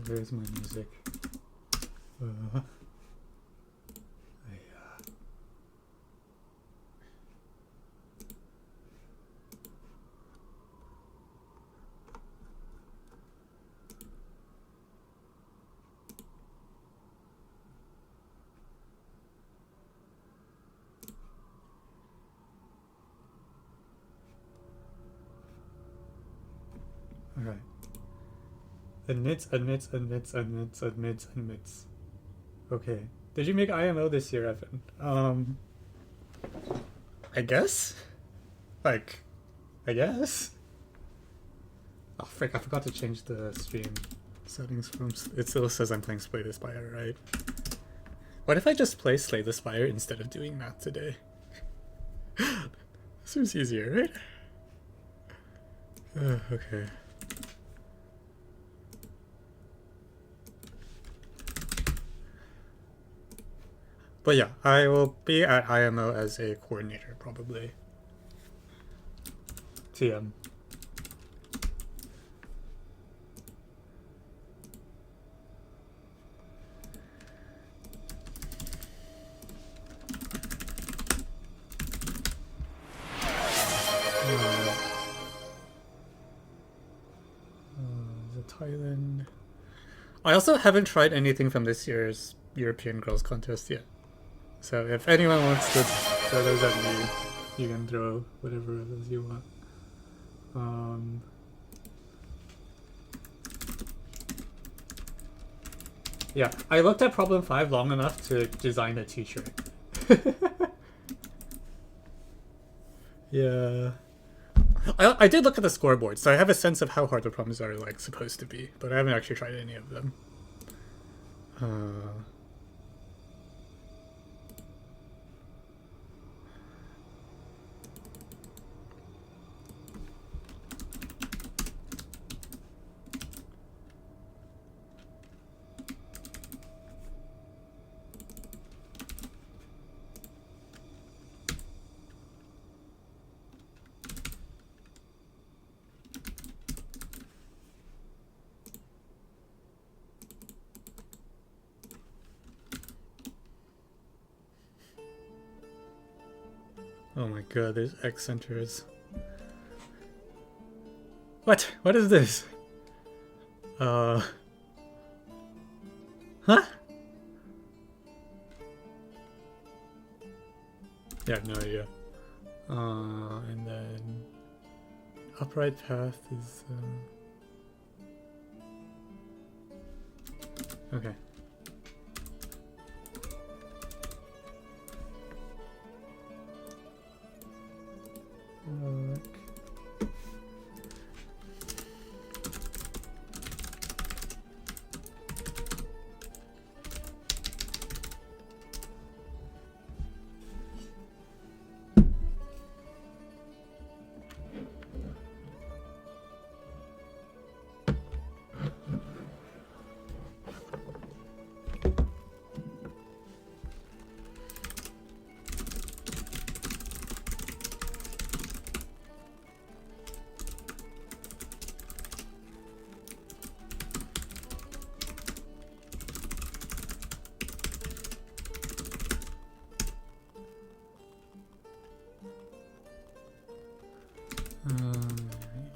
Where's my music? Alright. Admits. Okay. Did you make IMO this year, Evan? I guess? Like, I guess? Oh, frick, I forgot to change the stream settings from... It still says I'm playing Slay the Spire, right? What if I just play Slay the Spire instead of doing math today? Seems easier, right? Okay. But yeah, I will be at IMO as a coordinator, probably. TM. Thailand. I also haven't tried anything from this year's European Girls Contest yet. So if anyone wants to throw those at me, you can throw whatever it is you want. Yeah, I looked at problem 5 long enough to design a t-shirt. Yeah. I did look at the scoreboard, so I have a sense of how hard the problems are like supposed to be, but I haven't actually tried any of them. Oh my god, there's X centers. What? What is this? Huh? Yeah, no idea. And then upright path is okay.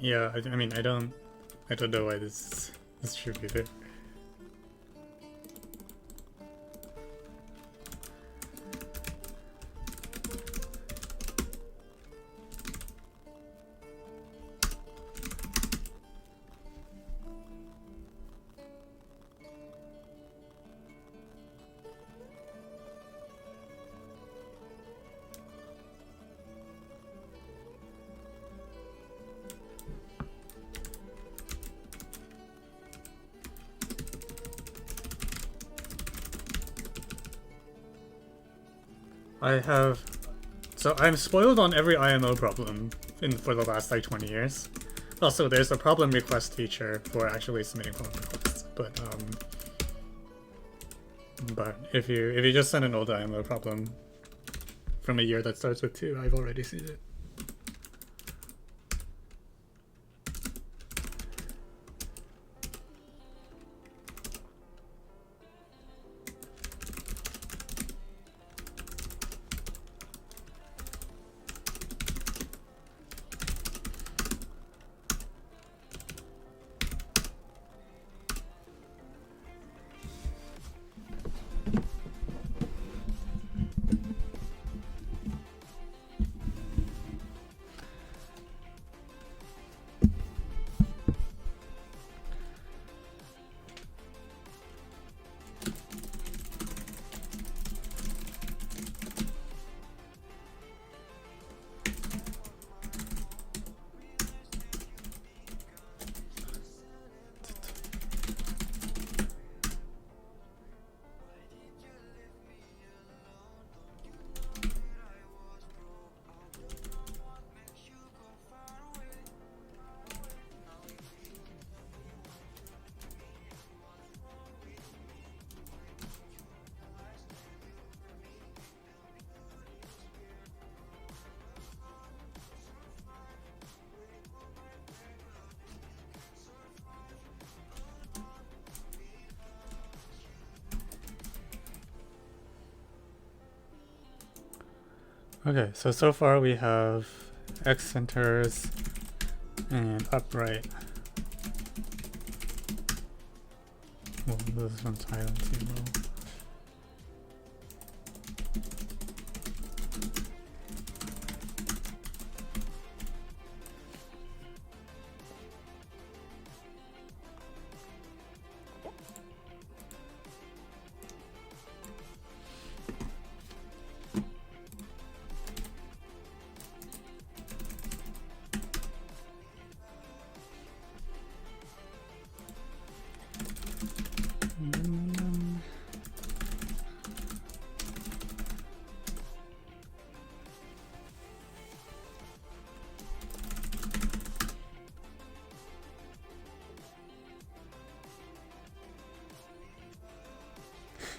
Yeah, I mean, I don't know why this is true either. So I'm spoiled on every IMO problem for the last like 20 years. Also, there's a problem request feature for actually submitting problem requests, but if you just send an old IMO problem from a year that starts with 2, I've already seen it. Okay, so far we have X centers and upright. Well, this one's silent too low.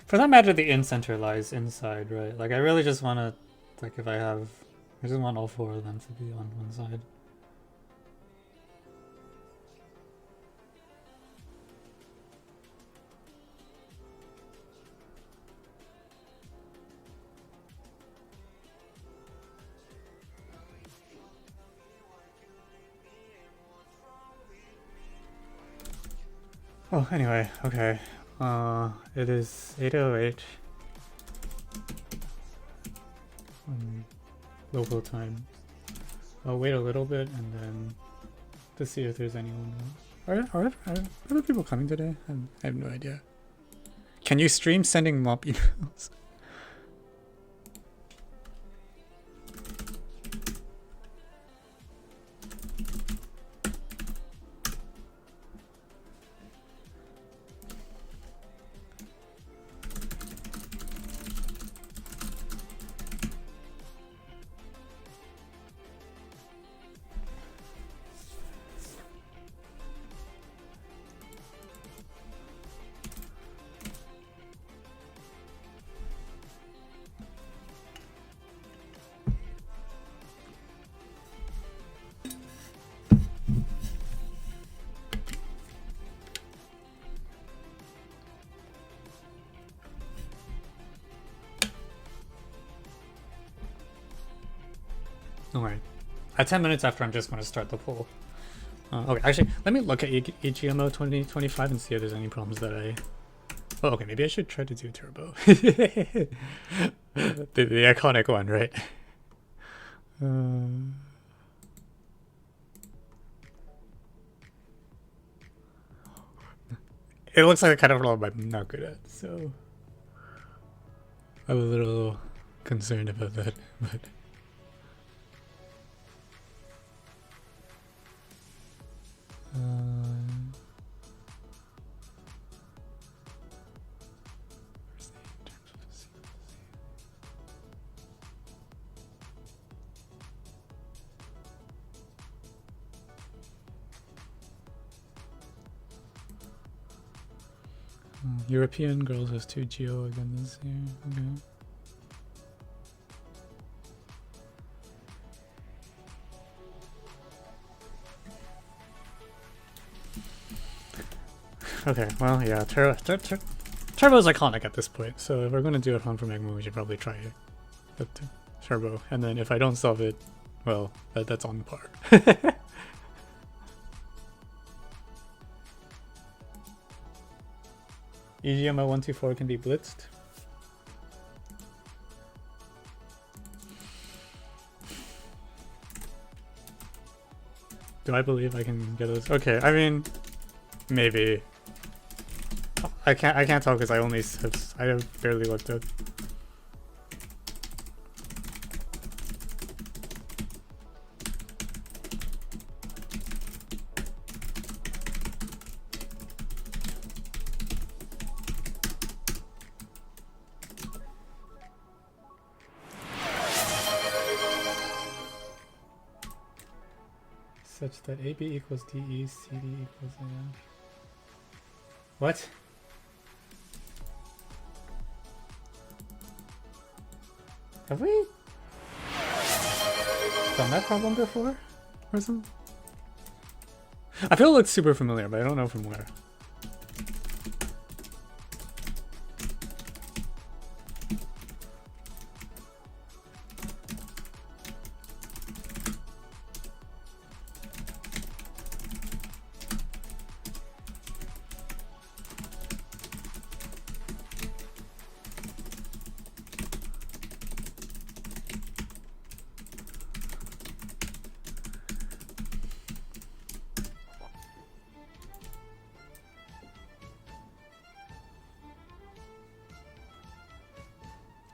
For that matter, the in-center lies inside, right? Like, I really just want to, like, if I just want all four of them to be on one side. Oh, anyway, okay. It is 8:08. Local time. I'll wait a little bit and then to see if there's anyone. Are other people coming today? I have no idea. Can you stream sending mop emails? Alright. At 10 minutes after, I'm just going to start the poll. Okay, actually, let me look at EGMO 2025 and see if there's any problems that I... Oh, okay, maybe I should try to do turbo. the iconic one, right? It looks like a kind of role I'm not good at, so... I'm a little concerned about that, but... European girls has 2 Geo again this year. Okay. Okay, well, yeah, Turbo's iconic at this point, so if we're going to do it on for Magma, we should probably try it. Turbo, and then if I don't solve it, well, that's on par. EGMO 124 can be blitzed. Do I believe I can get this? Okay, I mean, maybe. I can't tell because I have barely looked at. Such that AB equals DE, CD equals AF. What? Have we done that problem before? Or something? I feel it looks super familiar, but I don't know from where.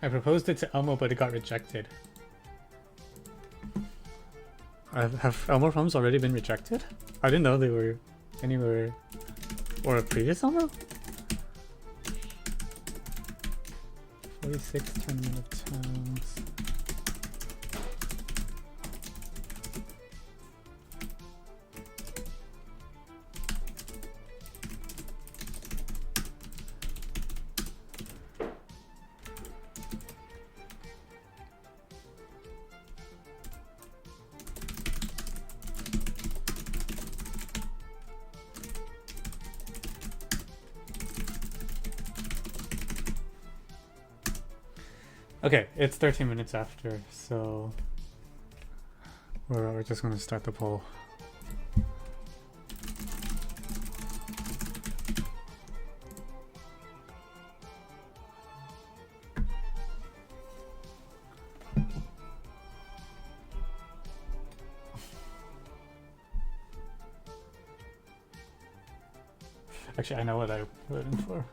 I proposed it to Elmo, but it got rejected. Have Elmo proms already been rejected? I didn't know they were anywhere. Or a previous Elmo? 46 tournament attempts. Okay, it's 13 minutes after, so we're just gonna start the poll. Actually, I know what I'm voting for.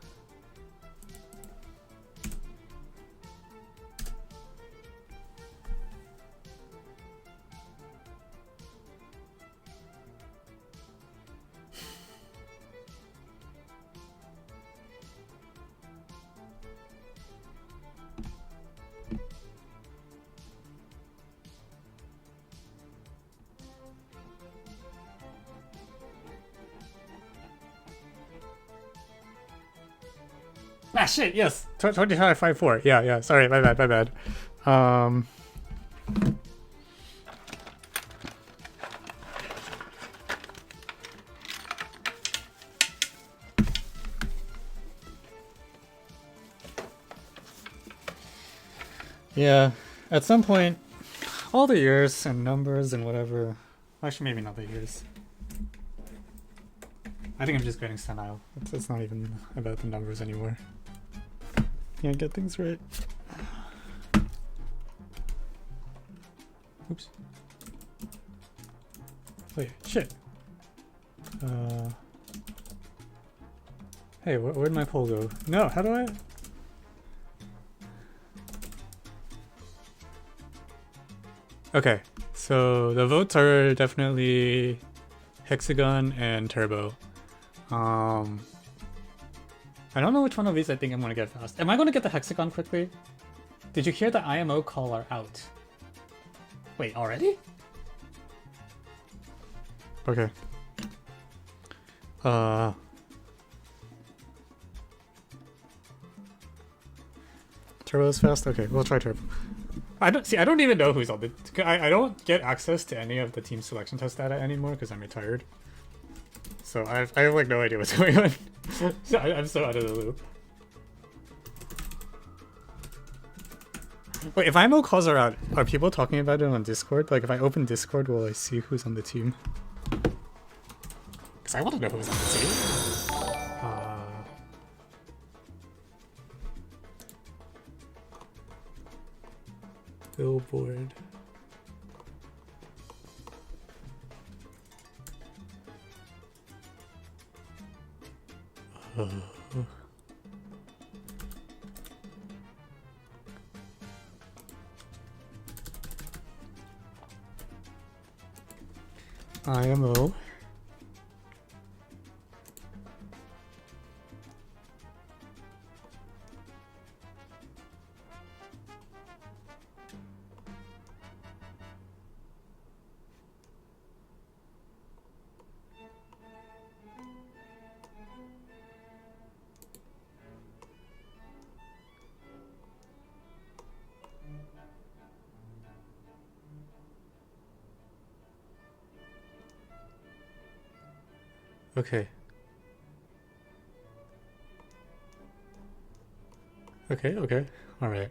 Ah shit, yes. 2554. Yeah. Sorry, my bad. Yeah, at some point, all the years and numbers and whatever. Actually, maybe not the years. I think I'm just getting senile. It's not even about the numbers anymore. Can't get things right. Oops. Wait, shit. Hey, where'd my poll go? No, how do I? Okay, so the votes are definitely Hexagon and Turbo. I don't know which one of these I think I'm gonna get fast. Am I gonna get the Hexagon quickly? Did you hear the IMO caller out? Wait, already? Okay. Turbo is fast? Okay, we'll try Turbo. I don't even know who's on the... I don't get access to any of the team selection test data anymore because I'm retired. So I have like no idea what's going on. So I'm so out of the loop. Wait, if IMO calls are out, are people talking about it on Discord? Like if I open Discord, will I see who's on the team? Because I want to know who's on the team. Billboard. IMO. Okay. Okay. Alright.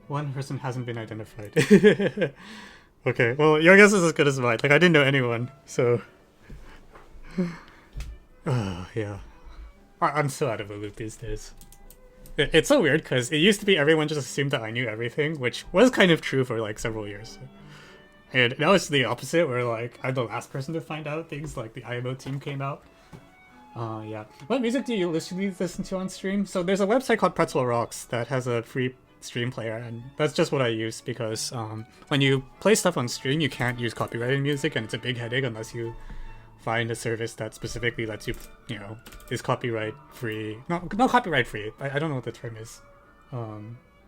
One person hasn't been identified. Okay, well, your guess is as good as mine. Like, I didn't know anyone, so... yeah. I'm so out of the loop these days. It's so weird, because it used to be everyone just assumed that I knew everything, which was kind of true for, like, several years. And now it's the opposite, where, like, I'm the last person to find out things, like the IMO team came out. Yeah. What music do you usually listen to on stream? So there's a website called Pretzel Rocks that has a free stream player, and that's just what I use because when you play stuff on stream, you can't use copyrighted music, and it's a big headache unless you find a service that specifically lets you, is copyright free. Not copyright free. I don't know what the term is.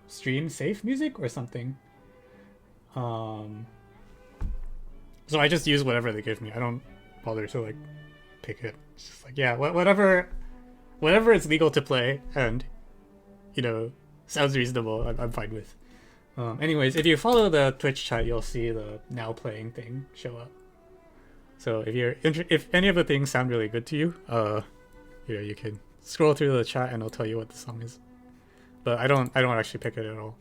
Stream safe music or something. So I just use whatever they give me. I don't bother to like pick it. It's just like, yeah, whatever it's legal to play and sounds reasonable, I'm fine with. Anyways, if you follow the Twitch chat, you'll see the now playing thing show up. So if any of the things sound really good to you, you can scroll through the chat and it'll tell you what the song is. But I don't actually pick it at all.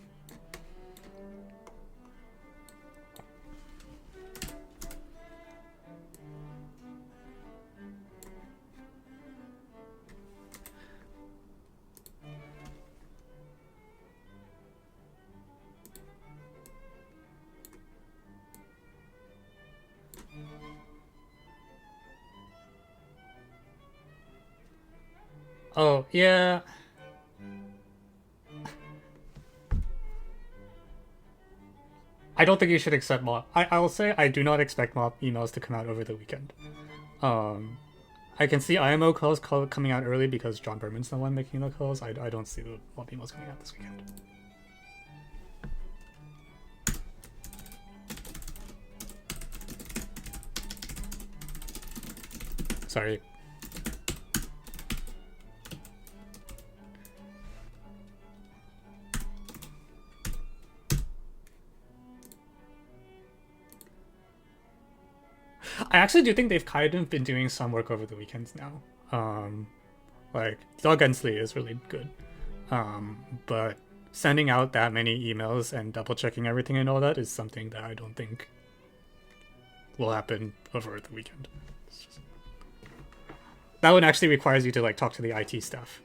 Oh, yeah. I don't think you should accept mob. I will say I do not expect mob emails to come out over the weekend. I can see IMO calls coming out early because John Berman's the one making the calls. I don't see the mob emails coming out this weekend. Sorry. I actually do think they've kind of been doing some work over the weekends now. Like Doug Ensley is really good. But sending out that many emails and double checking everything and all that is something that I don't think will happen over the weekend. That one actually requires you to like talk to the IT staff.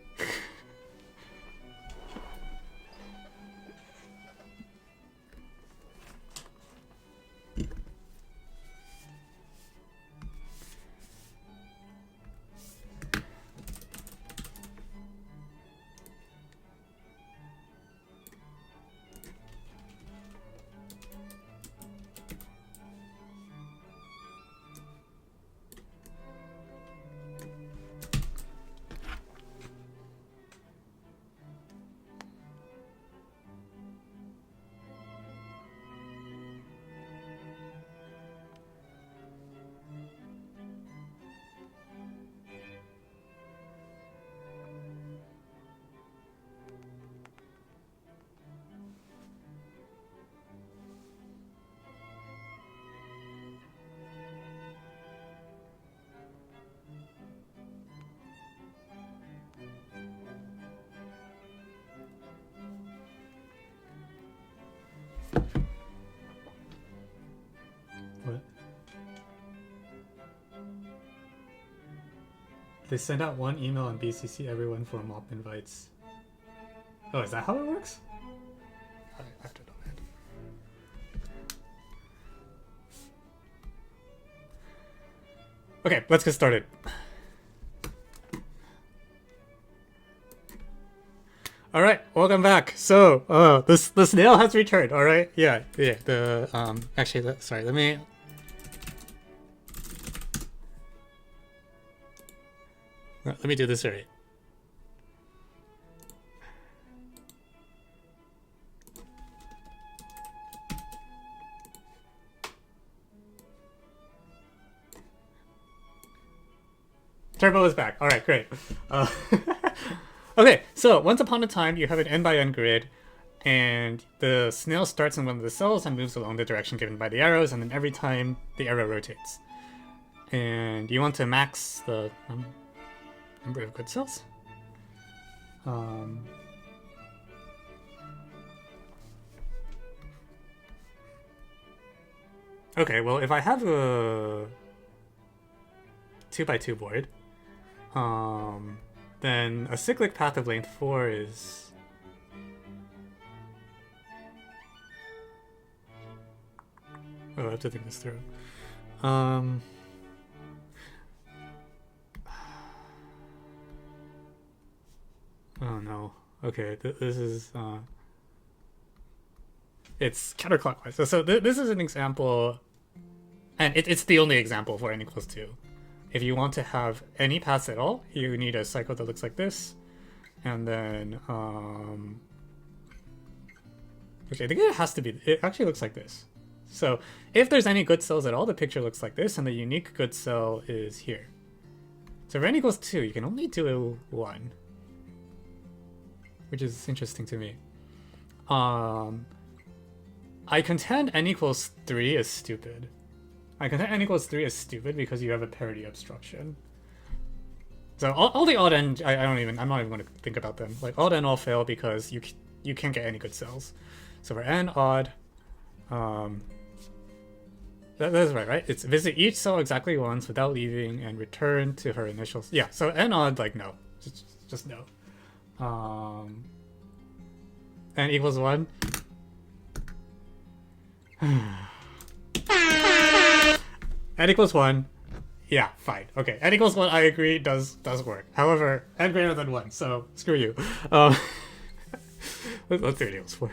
They send out one email and BCC everyone for mob invites. Oh, is that how it works? I have to know that. Okay, let's get started. All right, welcome back. So, the snail has returned. All right, yeah. The actually, sorry. Let me. Let me do this right. Turbo is back. All right, great. Okay, so once upon a time, you have an n by n grid, and the snail starts in one of the cells and moves along the direction given by the arrows, and then every time the arrow rotates. And you want to max the number of grid cells. Okay, well, if I have a 2x2 board, then a cyclic path of length 4 is... Oh, I have to think this through. Oh no. Okay, this is it's counterclockwise. This is an example, and it's the only example for n equals 2. If you want to have any paths at all, you need a cycle that looks like this, and then which I think it has to be. It actually looks like this. So if there's any good cells at all, the picture looks like this, and the unique good cell is here. So for n equals 2, you can only do 1, which is interesting to me. I contend n equals 3 is stupid. I contend n equals 3 is stupid because you have a parity obstruction. So all the odd n, I'm not even going to think about them. Like odd n all fail because you can't get any good cells. So for n odd, that's right? It's visit each cell exactly once without leaving and return to her initial. Yeah. So n odd, like no, just no. N equals 1. N equals 1. Yeah, fine. Okay, n equals 1, I agree, does work. However, n greater than 1, so screw you. Let's do n equals 4.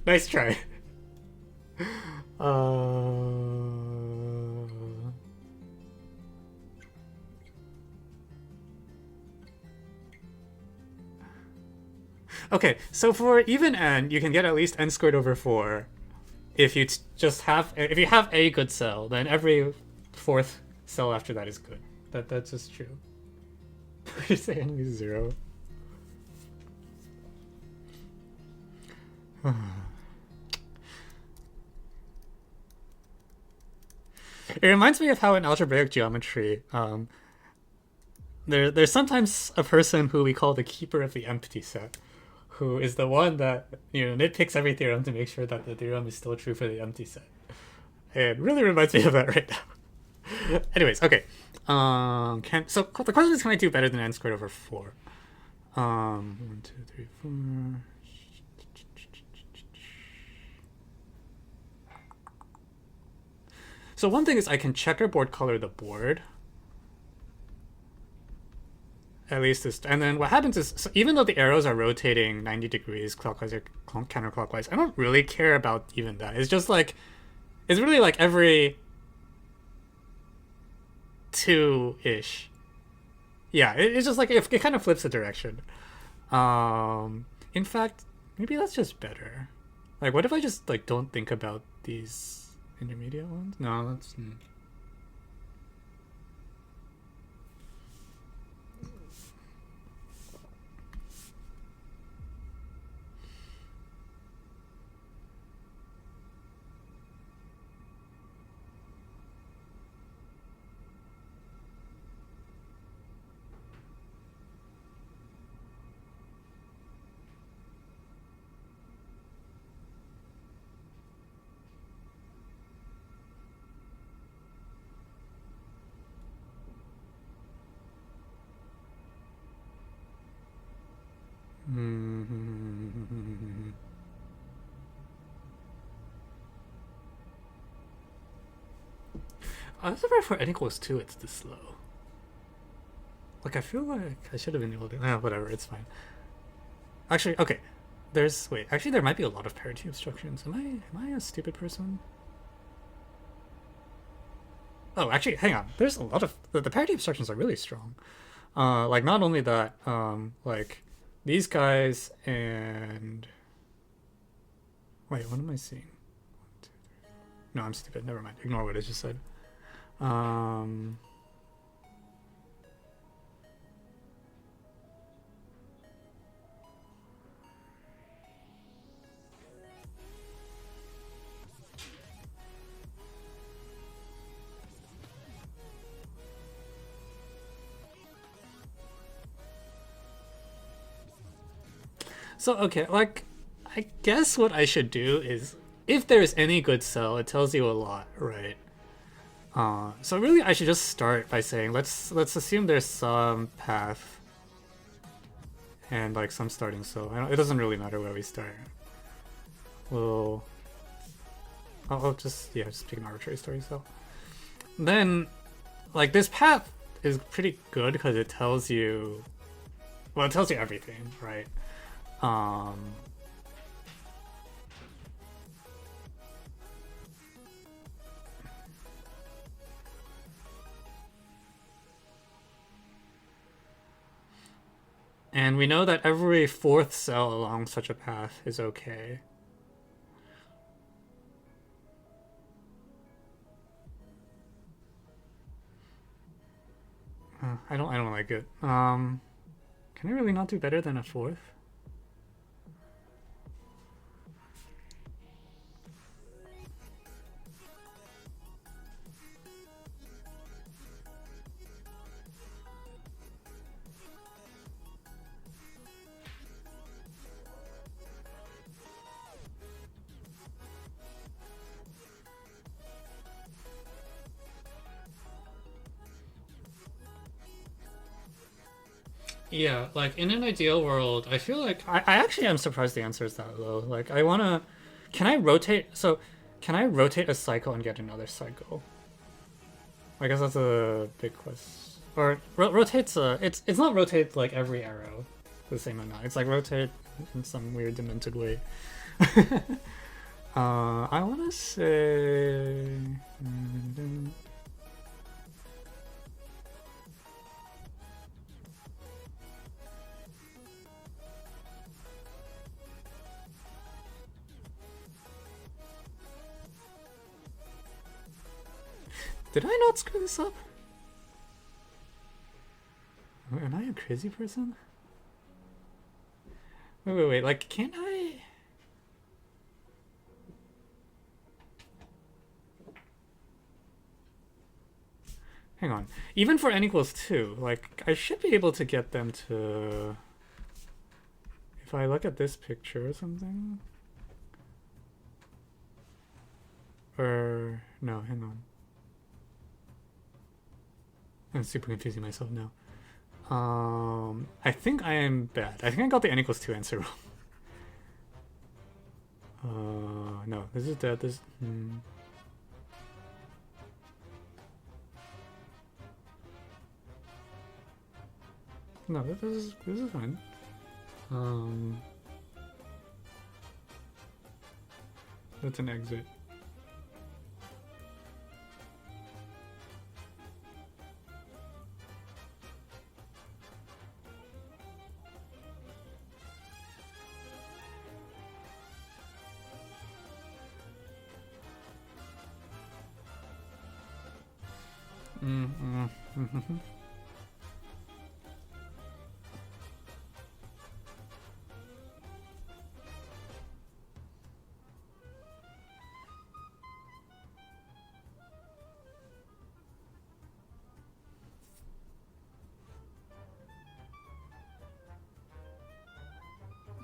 Nice try. Okay, so for even n, you can get at least n squared over 4 if you if you have a good cell, then every fourth cell after that is good. That's just true. You say n is 0. It reminds me of how in algebraic geometry, there's sometimes a person who we call the keeper of the empty set, who is the one that nitpicks every theorem to make sure that the theorem is still true for the empty set. It really reminds me of that right now. Anyways, okay. So the question is, can I do better than n squared over 4? 1, 2, 3, 4. So one thing is I can checkerboard color the board. At least this, and then what happens is, so even though the arrows are rotating 90 degrees clockwise or counterclockwise, I don't really care about even that. It's just like, it's really like every 2-ish. Yeah, it's just like, it kind of flips the direction. In fact, maybe that's just better. Like, what if I just like don't think about these intermediate ones? No, that's... I'm surprised for n equals 2 it's this slow. Like, I feel like I should have been able to... whatever, it's fine. Actually, okay. Actually, there might be a lot of parity obstructions. Am I a stupid person? Oh, actually, hang on. There's a lot of... The parity obstructions are really strong. Like, not only that, like, these guys and... Wait, what am I seeing? 1, 2, 3. No, I'm stupid. Never mind. Ignore what I just said. So, okay, like, I guess what I should do is, if there's any good cell, it tells you a lot, right? So really I should just start by saying, let's assume there's some path and like some starting cell. It doesn't really matter where we start. We'll I'll just pick an arbitrary story. So then, like, this path is pretty good because it tells you, well, it tells you everything, right? And we know that every fourth cell along such a path is okay. I don't like it. Can I really not do better than a fourth? Yeah, like in an ideal world, I feel like I actually am surprised the answer is that low. Like I wanna, can I rotate? So, can I rotate a cycle and get another cycle? I guess that's a big question. Or rotates. It's not rotate like every arrow the same amount. It's like rotate in some weird demented way. I wanna say. Did I not screw this up? Am I a crazy person? Wait, like, can't I? Hang on. Even for n equals 2, like, I should be able to get them to... If I look at this picture or something? Or... No, hang on. I'm super confusing myself now. I think I am bad. I think I got the n equals 2 answer wrong. No, this is dead. This. No, this is fine. That's an exit.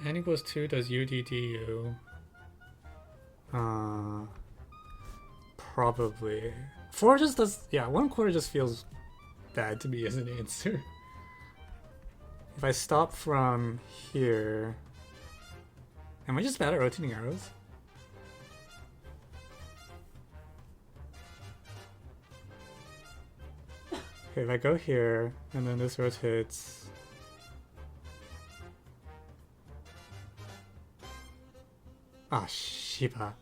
N equals 2 does UDDU. Probably. 4 just does, yeah, 1/4 just feels bad to me as an answer. If I stop from here, am I just bad at rotating arrows? Okay, if I go here, and then this rotates... Ah, Shiba.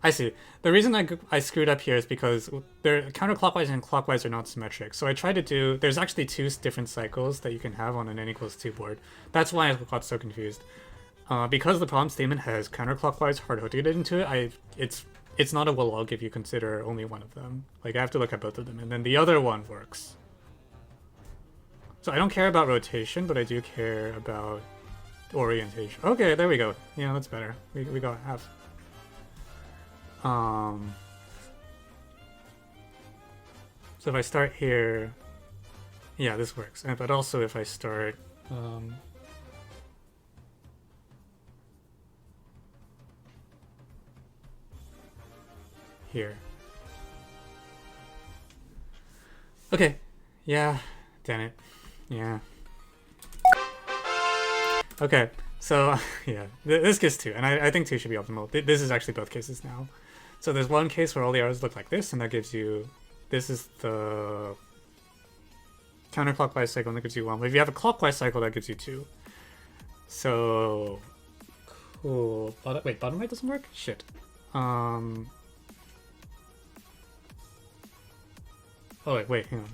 I see. The reason I screwed up here is because they're counterclockwise and clockwise are not symmetric. So I tried to do... There's actually 2 different cycles that you can have on an n equals 2 board. That's why I got so confused. Because the problem statement has counterclockwise hard rotated into it, it's not a WLOG if you consider only one of them. Like, I have to look at both of them, and then the other one works. So I don't care about rotation, but I do care about orientation. Okay, there we go. Yeah, that's better. We got half. So if I start here, yeah, this works. But also if I start, here. Okay. Yeah. Damn it. Yeah. Okay. So, yeah. This gets 2. And I think 2 should be optimal. This is actually both cases now. So there's one case where all the arrows look like this, and that gives you... This is the counterclockwise cycle, and that gives you 1. But if you have a clockwise cycle, that gives you 2. So... Cool. Wait, bottom right doesn't work? Shit. Oh, wait, hang on.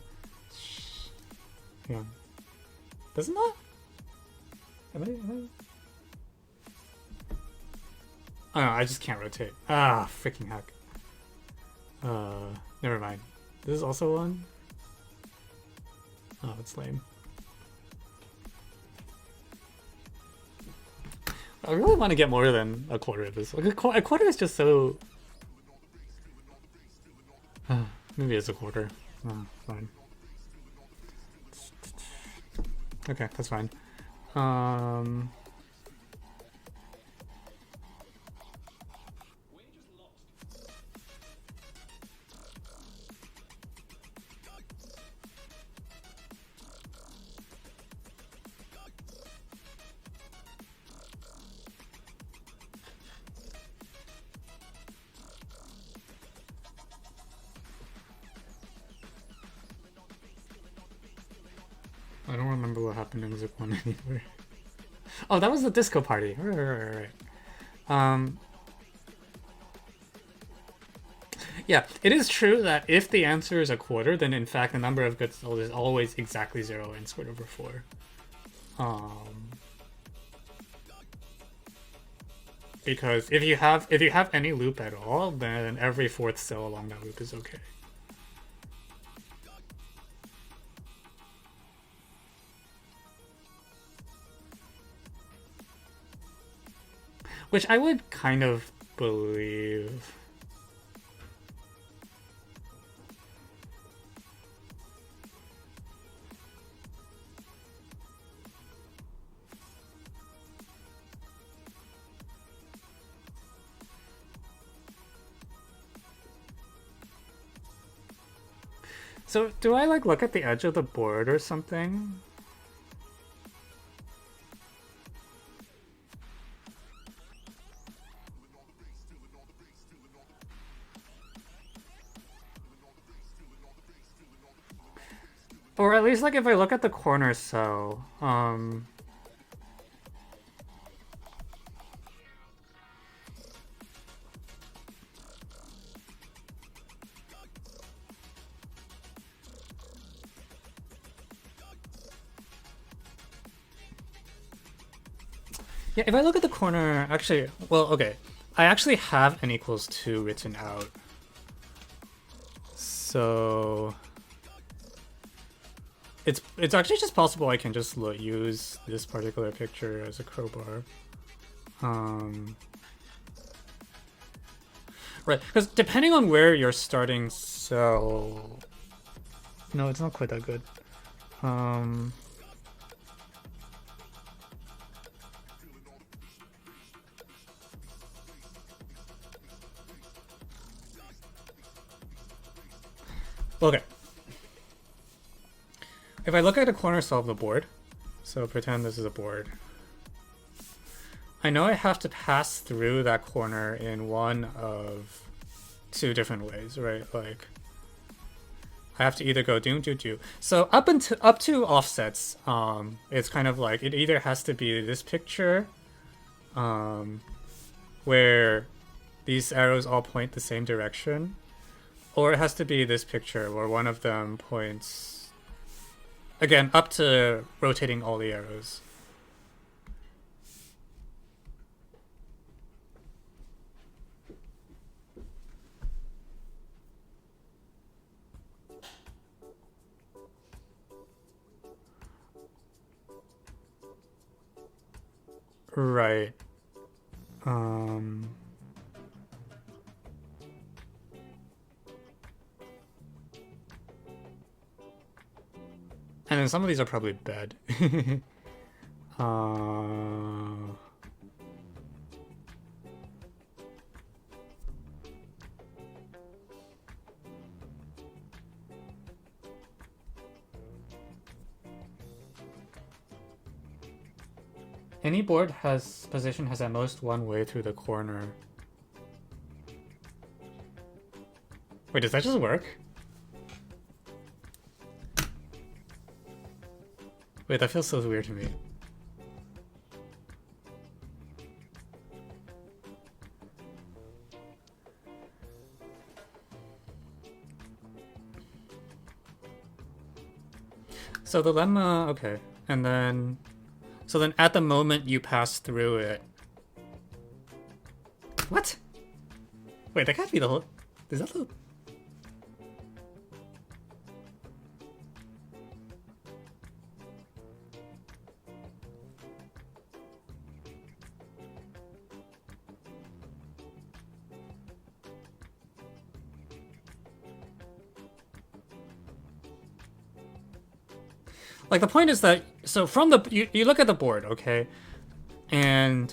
Hang on. Doesn't that? Am I... Oh no, I just can't rotate. Ah, freaking heck. Never mind. This is also 1? Oh, it's lame. I really want to get more than a quarter of this. Like a quarter is just so... Maybe it's a quarter. Oh, fine. Okay, that's fine. I don't remember what happened in Zip 1 anymore. Oh, that was the disco party. Right. Yeah, it is true that if the answer is a quarter, then in fact the number of good souls is always exactly 0 and squared over 4. Because if you have any loop at all, then every 4th cell along that loop is okay. Which I would kind of believe. So do I like look at the edge of the board or something? Or at least like if I look at the corner cell, yeah, if I look at the corner, actually, well, okay. I actually have n equals 2 written out. So it's actually just possible I can just use this particular picture as a crowbar. Right, because depending on where you're starting cell... No, it's not quite that good. Okay. If I look at a corner cell of the board, so pretend this is a board, I know I have to pass through that corner in one of 2 different ways, right? Like, I have to either go doom do do. So up to offsets, it's kind of like it either has to be this picture, where these arrows all point the same direction, or it has to be this picture where one of them points, again, up to rotating all the arrows. Right. And then some of these are probably bad. Any board position has at most one way through the corner. Wait, does that just work? Wait, that feels so weird to me. So the lemma, okay. And then, so then at the moment you pass through it. What? Wait, that can't be the whole, is that the... Like, the point is that, so from the, you look at the board, okay? And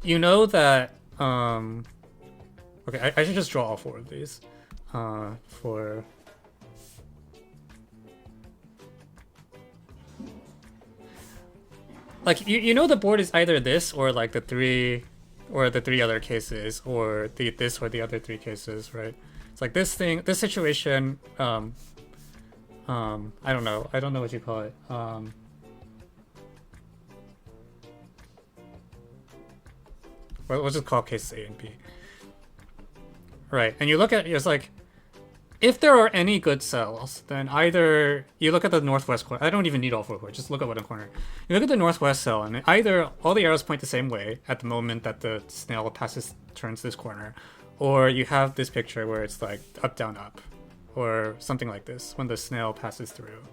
you know that, okay, I should just draw all 4 of these. For... Like, you know the board is either this or like the 3 other cases, or this or the other 3 cases, right? It's like this thing, this situation, I don't know what you call it. We'll just call cases A and B. Right, and you look at, it's like, if there are any good cells, then either you look at the northwest corner. I don't even need all 4 corners, just look at one corner. You look at the northwest cell, and either all the arrows point the same way at the moment that the snail turns this corner, or you have this picture where it's like up, down, up, or something like this when the snail passes through.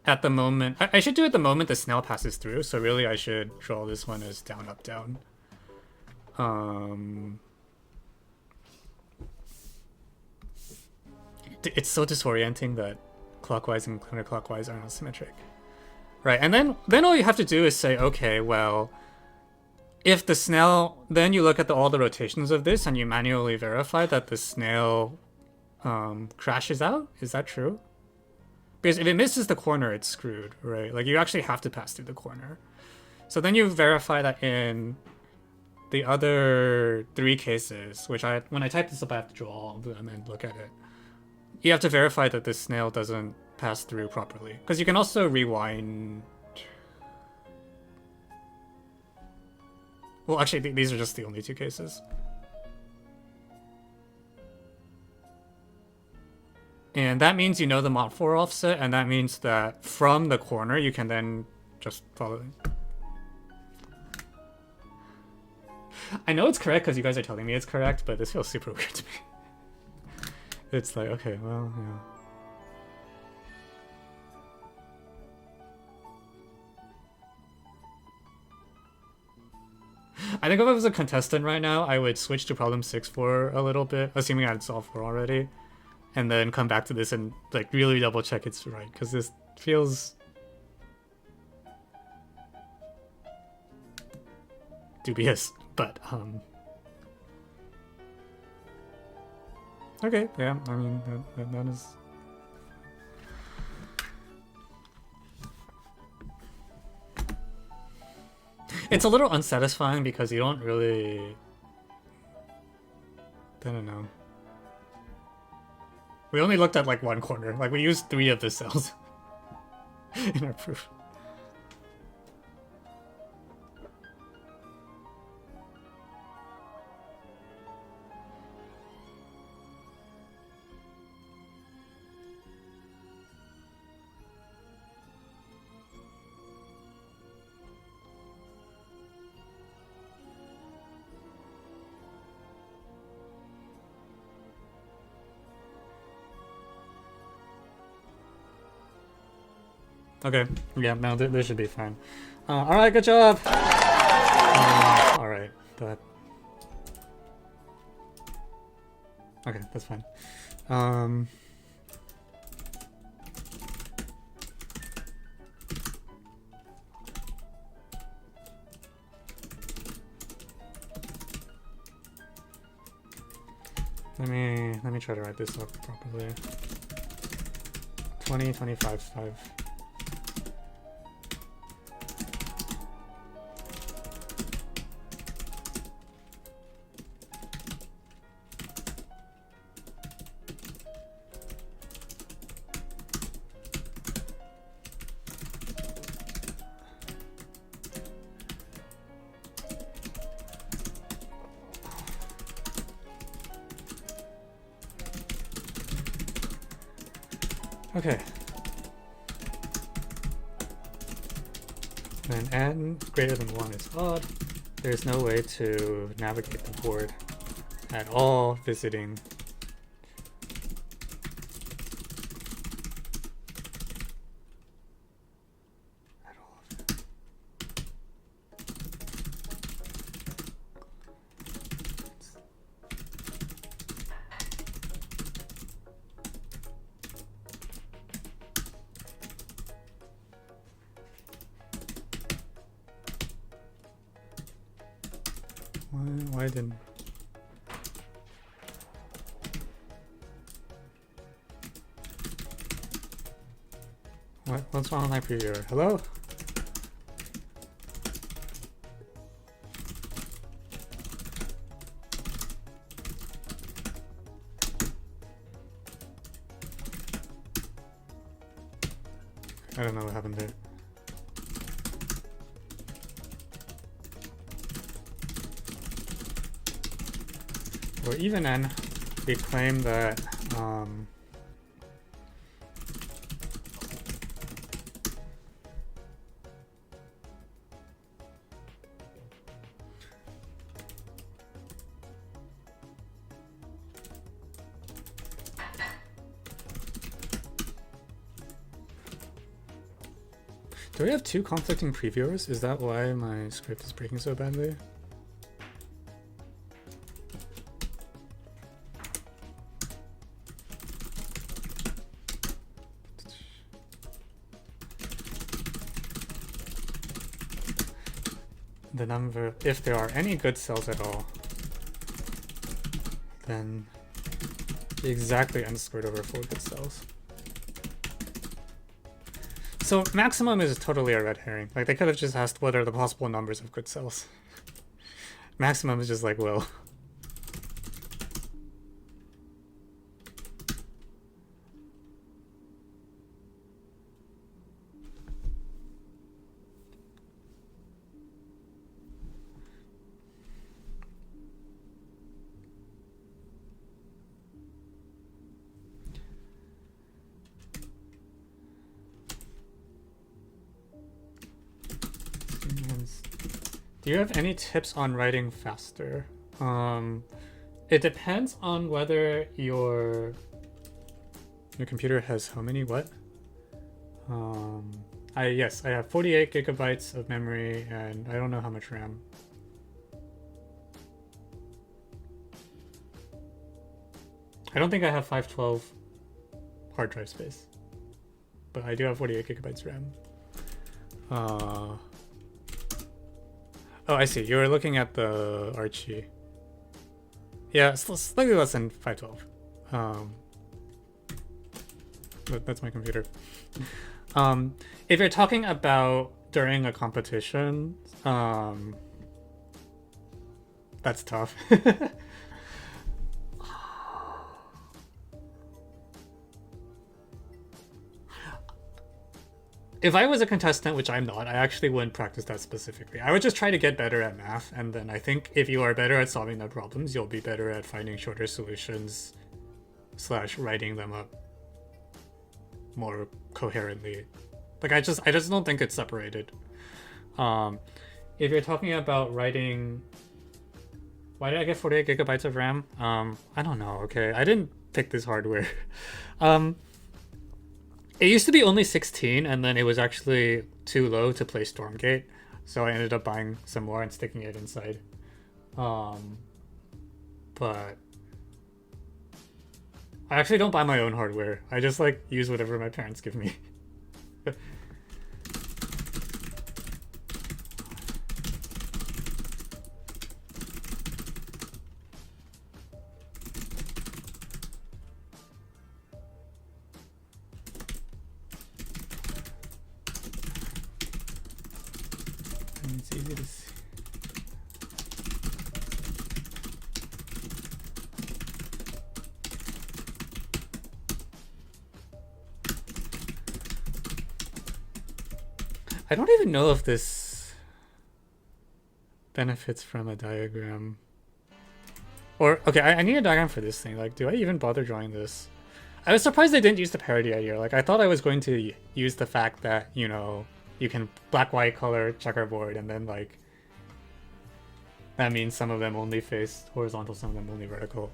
At the moment, I should do it the moment the snail passes through, so really I should draw this one as down, up, down. It's so disorienting that clockwise and counterclockwise are not symmetric. Right, and then all you have to do is say, okay, well, if the snail, then you look at all the rotations of this and you manually verify that the snail crashes out. Is that true? Because if it misses the corner, it's screwed, right? Like, you actually have to pass through the corner. So then you verify that in the other 3 cases, which when I type this up, I have to draw all of them and look at it. You have to verify that the snail doesn't pass through properly. Because you can also rewind. Well, actually, these are just the only 2 cases. And that means you know the mod4 offset, and that means that from the corner, you can then just follow it. I know it's correct because you guys are telling me it's correct, but this feels super weird to me. It's like, okay, well, yeah. I think if I was a contestant right now, I would switch to problem 6 for a little bit, assuming I had solved 4 already, and then come back to this and like really double check it's right, because this feels dubious. But okay, yeah, I mean that is. It's a little unsatisfying because you don't really... I don't know. We only looked at like 1 corner. Like, we used 3 of the cells in our proof. Okay, yeah, no, this should be fine. Alright, good job! Alright, but... Okay, that's fine. Let me try to write this up properly. 20, 25, 5. Okay. When n greater than 1 is odd, there's no way to navigate the board at all visiting. At all. Why didn't... What's wrong with my previewer? Hello? I don't know what happened there. For even n, we claim that do we have two conflicting previewers? Is that why my script is breaking so badly? The number, if there are any good cells at all, then exactly n squared over 4 good cells. So maximum is totally a red herring. Like, they could have just asked what are the possible numbers of good cells. Maximum is just like, well. Do you have any tips on writing faster? It depends on whether your computer has how many what? Yes, I have 48 gigabytes of memory and I don't know how much RAM. I don't think I have 512 hard drive space, but I do have 48 gigabytes RAM. Oh, I see. You were looking at the Archie. Yeah, it's slightly less than 512. That's my computer. If you're talking about during a competition, that's tough. If I was a contestant, which I'm not, I actually wouldn't practice that specifically. I would just try to get better at math, and then I think if you are better at solving the problems, you'll be better at finding shorter solutions / writing them up more coherently. Like, I just don't think it's separated. If you're talking about writing... Why did I get 48 gigabytes of RAM? I don't know, okay? I didn't pick this hardware. It used to be only 16, and then it was actually too low to play Stormgate, so I ended up buying some more and sticking it inside. But I actually don't buy my own hardware. I just like use whatever my parents give me. It's easy to see. I don't even know if this benefits from a diagram. Or, okay, I need a diagram for this thing. Like, do I even bother drawing this? I was surprised they didn't use the parity idea. Like, I thought I was going to use the fact that, you know, you can black, white, color, checkerboard, and then, like, that means some of them only face horizontal, some of them only vertical.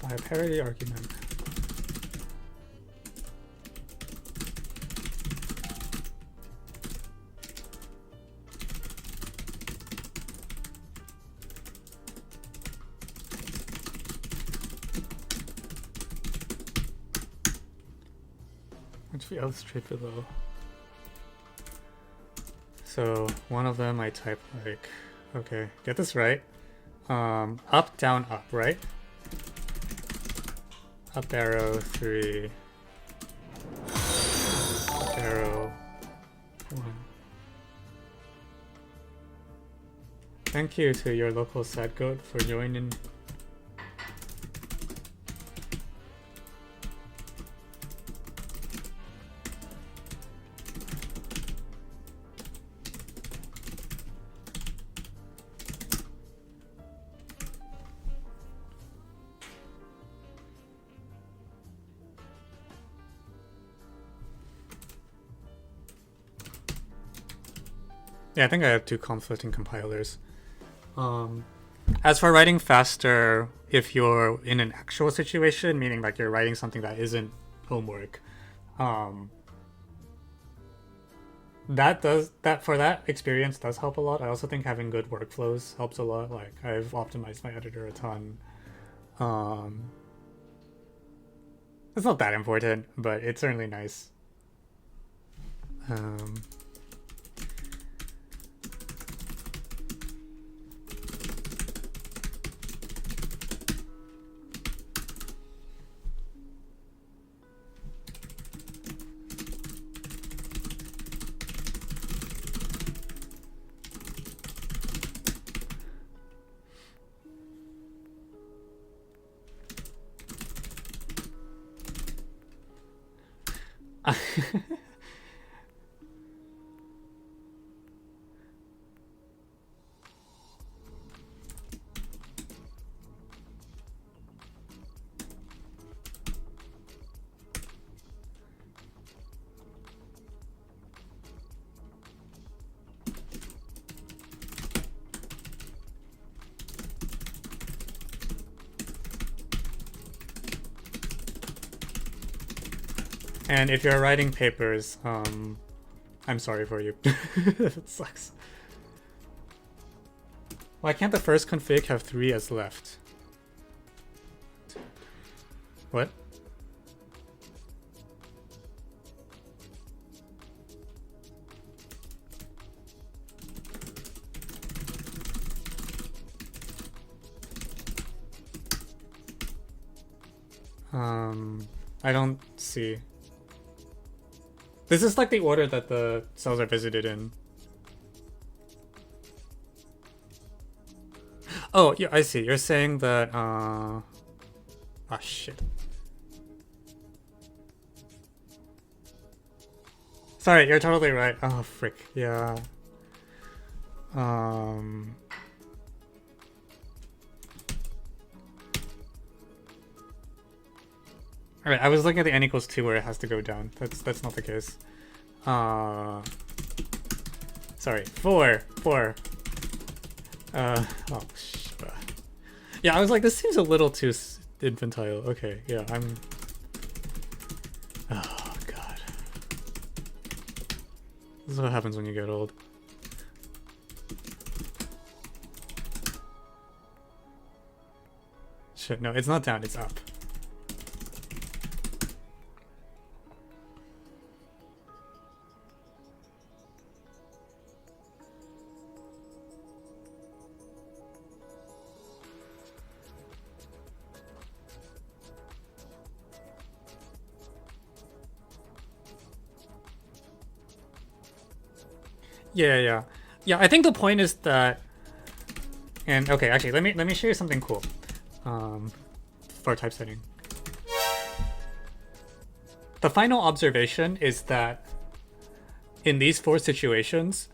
By a parity argument. Which we illustrate below. So one of them I type like, okay, get this right. Up, down, up, right? Up arrow 3. Up arrow 1. Thank you to your local sad goat for joining. Yeah, I think I have two conflicting compilers. As for writing faster, if you're in an actual situation, meaning like you're writing something that isn't homework, that for that experience does help a lot. I also think having good workflows helps a lot. Like I've optimized my editor a ton. It's not that important, but it's certainly nice. And if you're writing papers, I'm sorry for you. It sucks. Why can't the first config have 3 as left? What? I don't see. This is like the order that the cells are visited in. Oh, yeah, I see. You're saying that, ah, shit. Sorry, you're totally right. Oh, frick. Yeah. Alright, I was looking at the n equals 2 where it has to go down. That's not the case. Sorry, 4. Oh, yeah, I was like, this seems a little too infantile. Okay, yeah, I'm... Oh, God. This is what happens when you get old. Shit, no, it's not down, it's up. Yeah. I think the point is that, and okay, actually, let me show you something cool, for typesetting. The final observation is that in these 4 situations,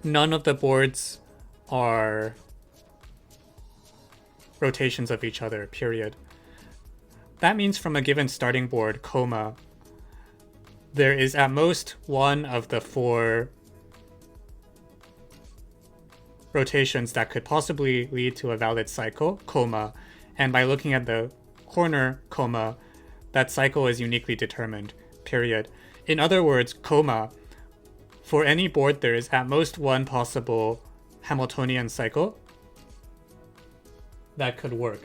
none of the boards are rotations of each other, period. That means from a given starting board, there is at most one of the 4 rotations that could possibly lead to a valid cycle, and by looking at the corner, that cycle is uniquely determined, period. In other words, for any board there is at most one possible Hamiltonian cycle that could work.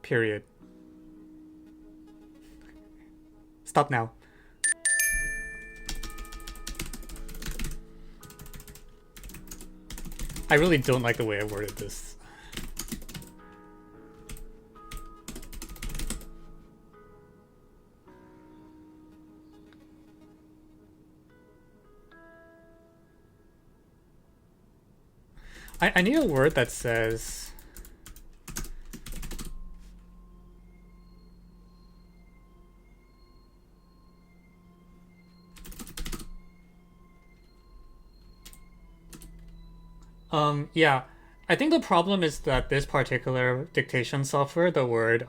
Period. Stop now. I really don't like the way I worded this. I need a word that says... yeah, I think the problem is that this particular dictation software, the word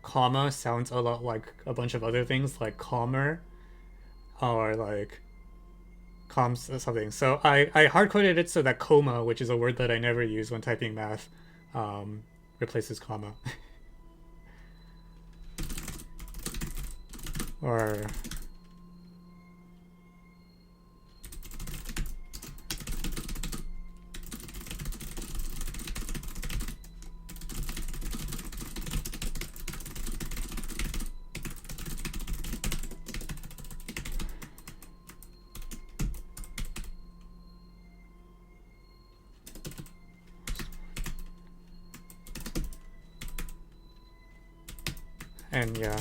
comma sounds a lot like a bunch of other things, like calmer or like comms or something. So I hard-coded it so that coma, which is a word that I never use when typing math, replaces comma. Or... and yeah.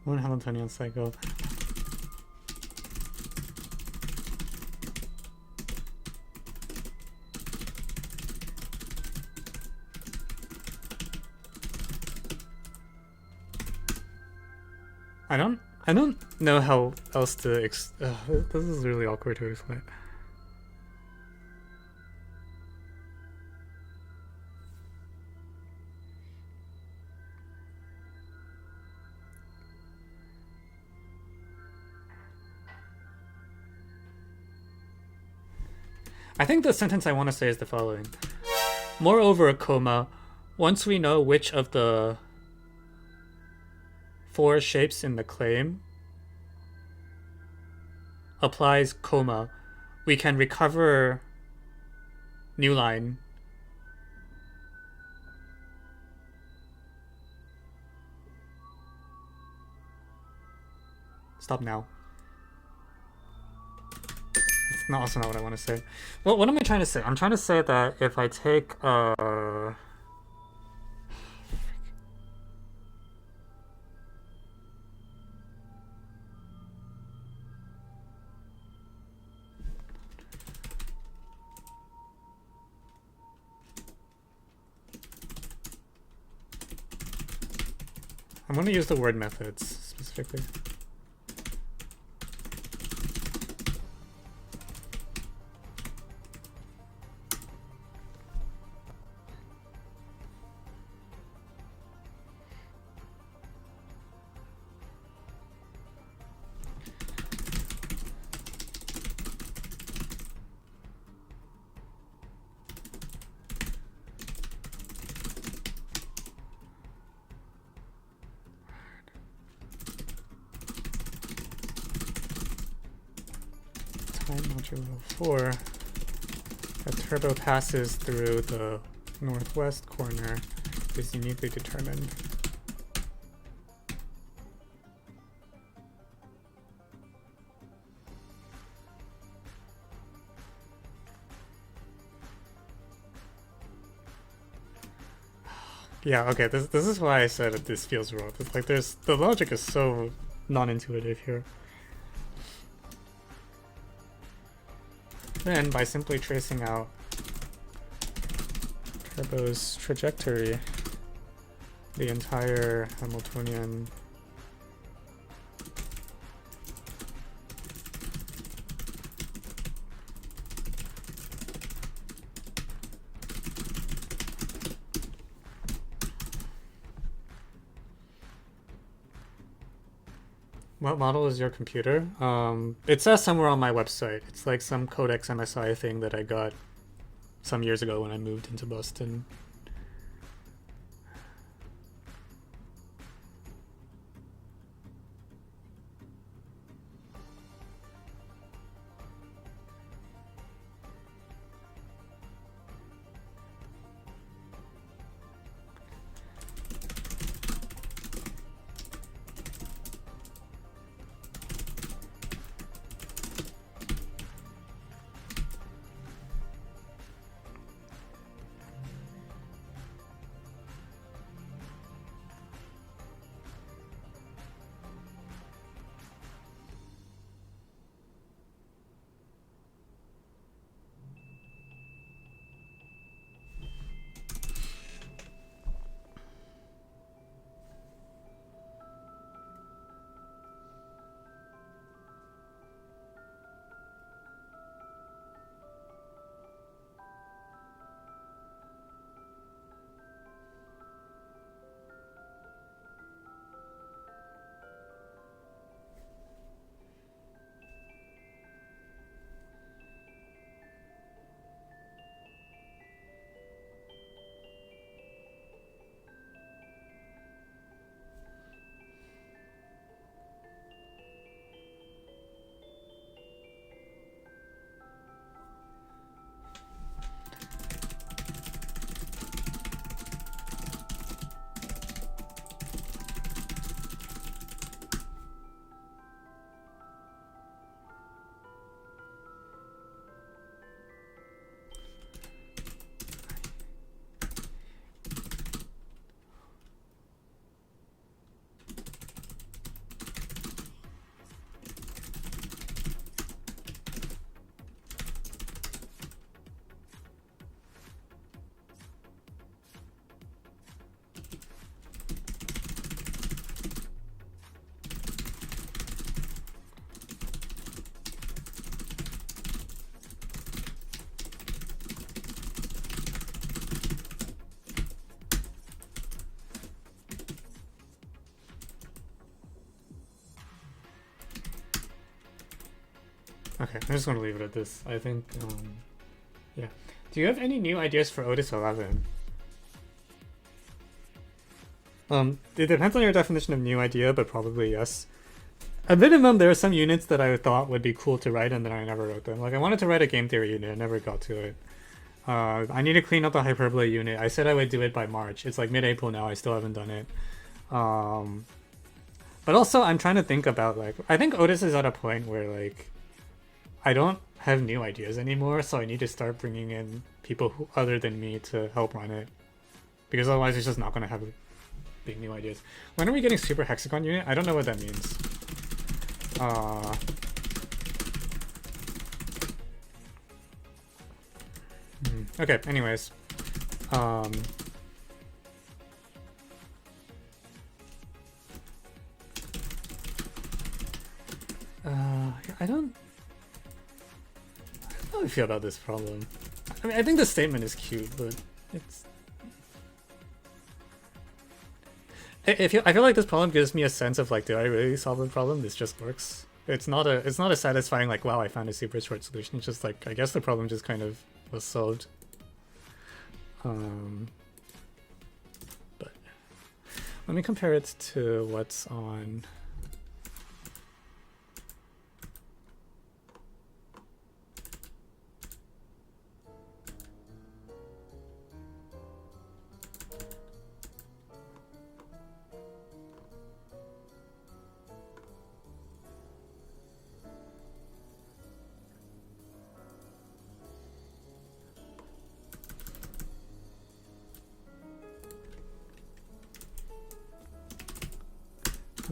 One Hamiltonian cycle. I don't know how else to this is really awkward to explain. I think the sentence I want to say is the following. Moreover, comma, once we know which of the 4 shapes in the claim applies comma, we can recover new line. Stop now. It's not also not what I want to say. Well, what am I trying to say? I'm trying to say that if I take I'm going to use the word methods specifically. Time modulo 4. A turbo passes through the northwest corner is uniquely determined. Yeah, okay, this is why I said that this feels wrong. It's like the logic is so non-intuitive here. Then, by simply tracing out Turbo's trajectory, the entire Hamiltonian What model is your computer? It says somewhere on my website. It's like some Codex MSI thing that I got some years ago when I moved into Boston. Okay, I'm just gonna leave it at this. I think Yeah. Do you have any new ideas for Otis 11? It depends on your definition of new idea, but probably yes. At minimum, there are some units that I thought would be cool to write, and then I never wrote them. Like, I wanted to write a game theory unit, I never got to it. I need to clean up the hyperbole unit. I said I would do it by March. It's like mid-April now, I still haven't done it. But also, I'm trying to think about, like, I think Otis is at a point where, like, I don't have new ideas anymore, so I need to start bringing in people other than me to help run it. Because otherwise, it's just not going to have big new ideas. When are we getting Super Hexagon unit? I don't know what that means. Okay, anyways. I don't know how I feel about this problem. I mean, I think the statement is cute, but it's... I feel like this problem gives me a sense of, like, did I really solve the problem? This just works. It's not a satisfying, like, wow, I found a super short solution. It's just like, I guess the problem just kind of was solved. But let me compare it to what's on...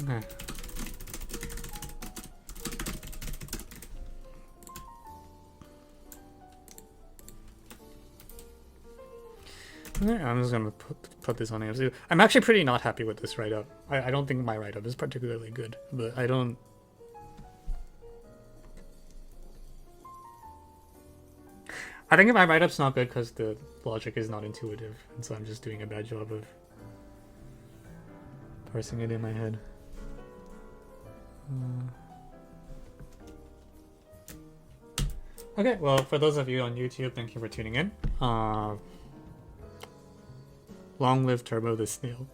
Okay. I'm just gonna put this on AFC. I'm actually pretty not happy with this write-up. I don't think my write-up is particularly good, but I don't... I think my write-up's not good because the logic is not intuitive, and so I'm just doing a bad job of parsing it in my head. Okay, well, for those of you on YouTube, thank you for tuning in. Long live Turbo the Snail.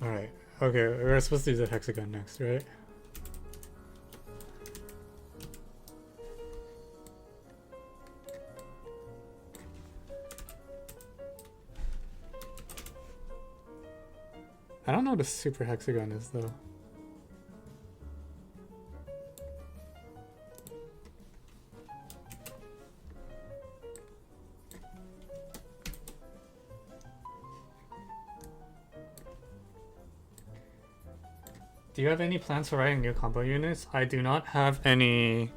Alright, okay, we're supposed to use the hexagon next, right? I don't know what a super hexagon is, though. Do you have any plans for writing new combo units? I do not have any...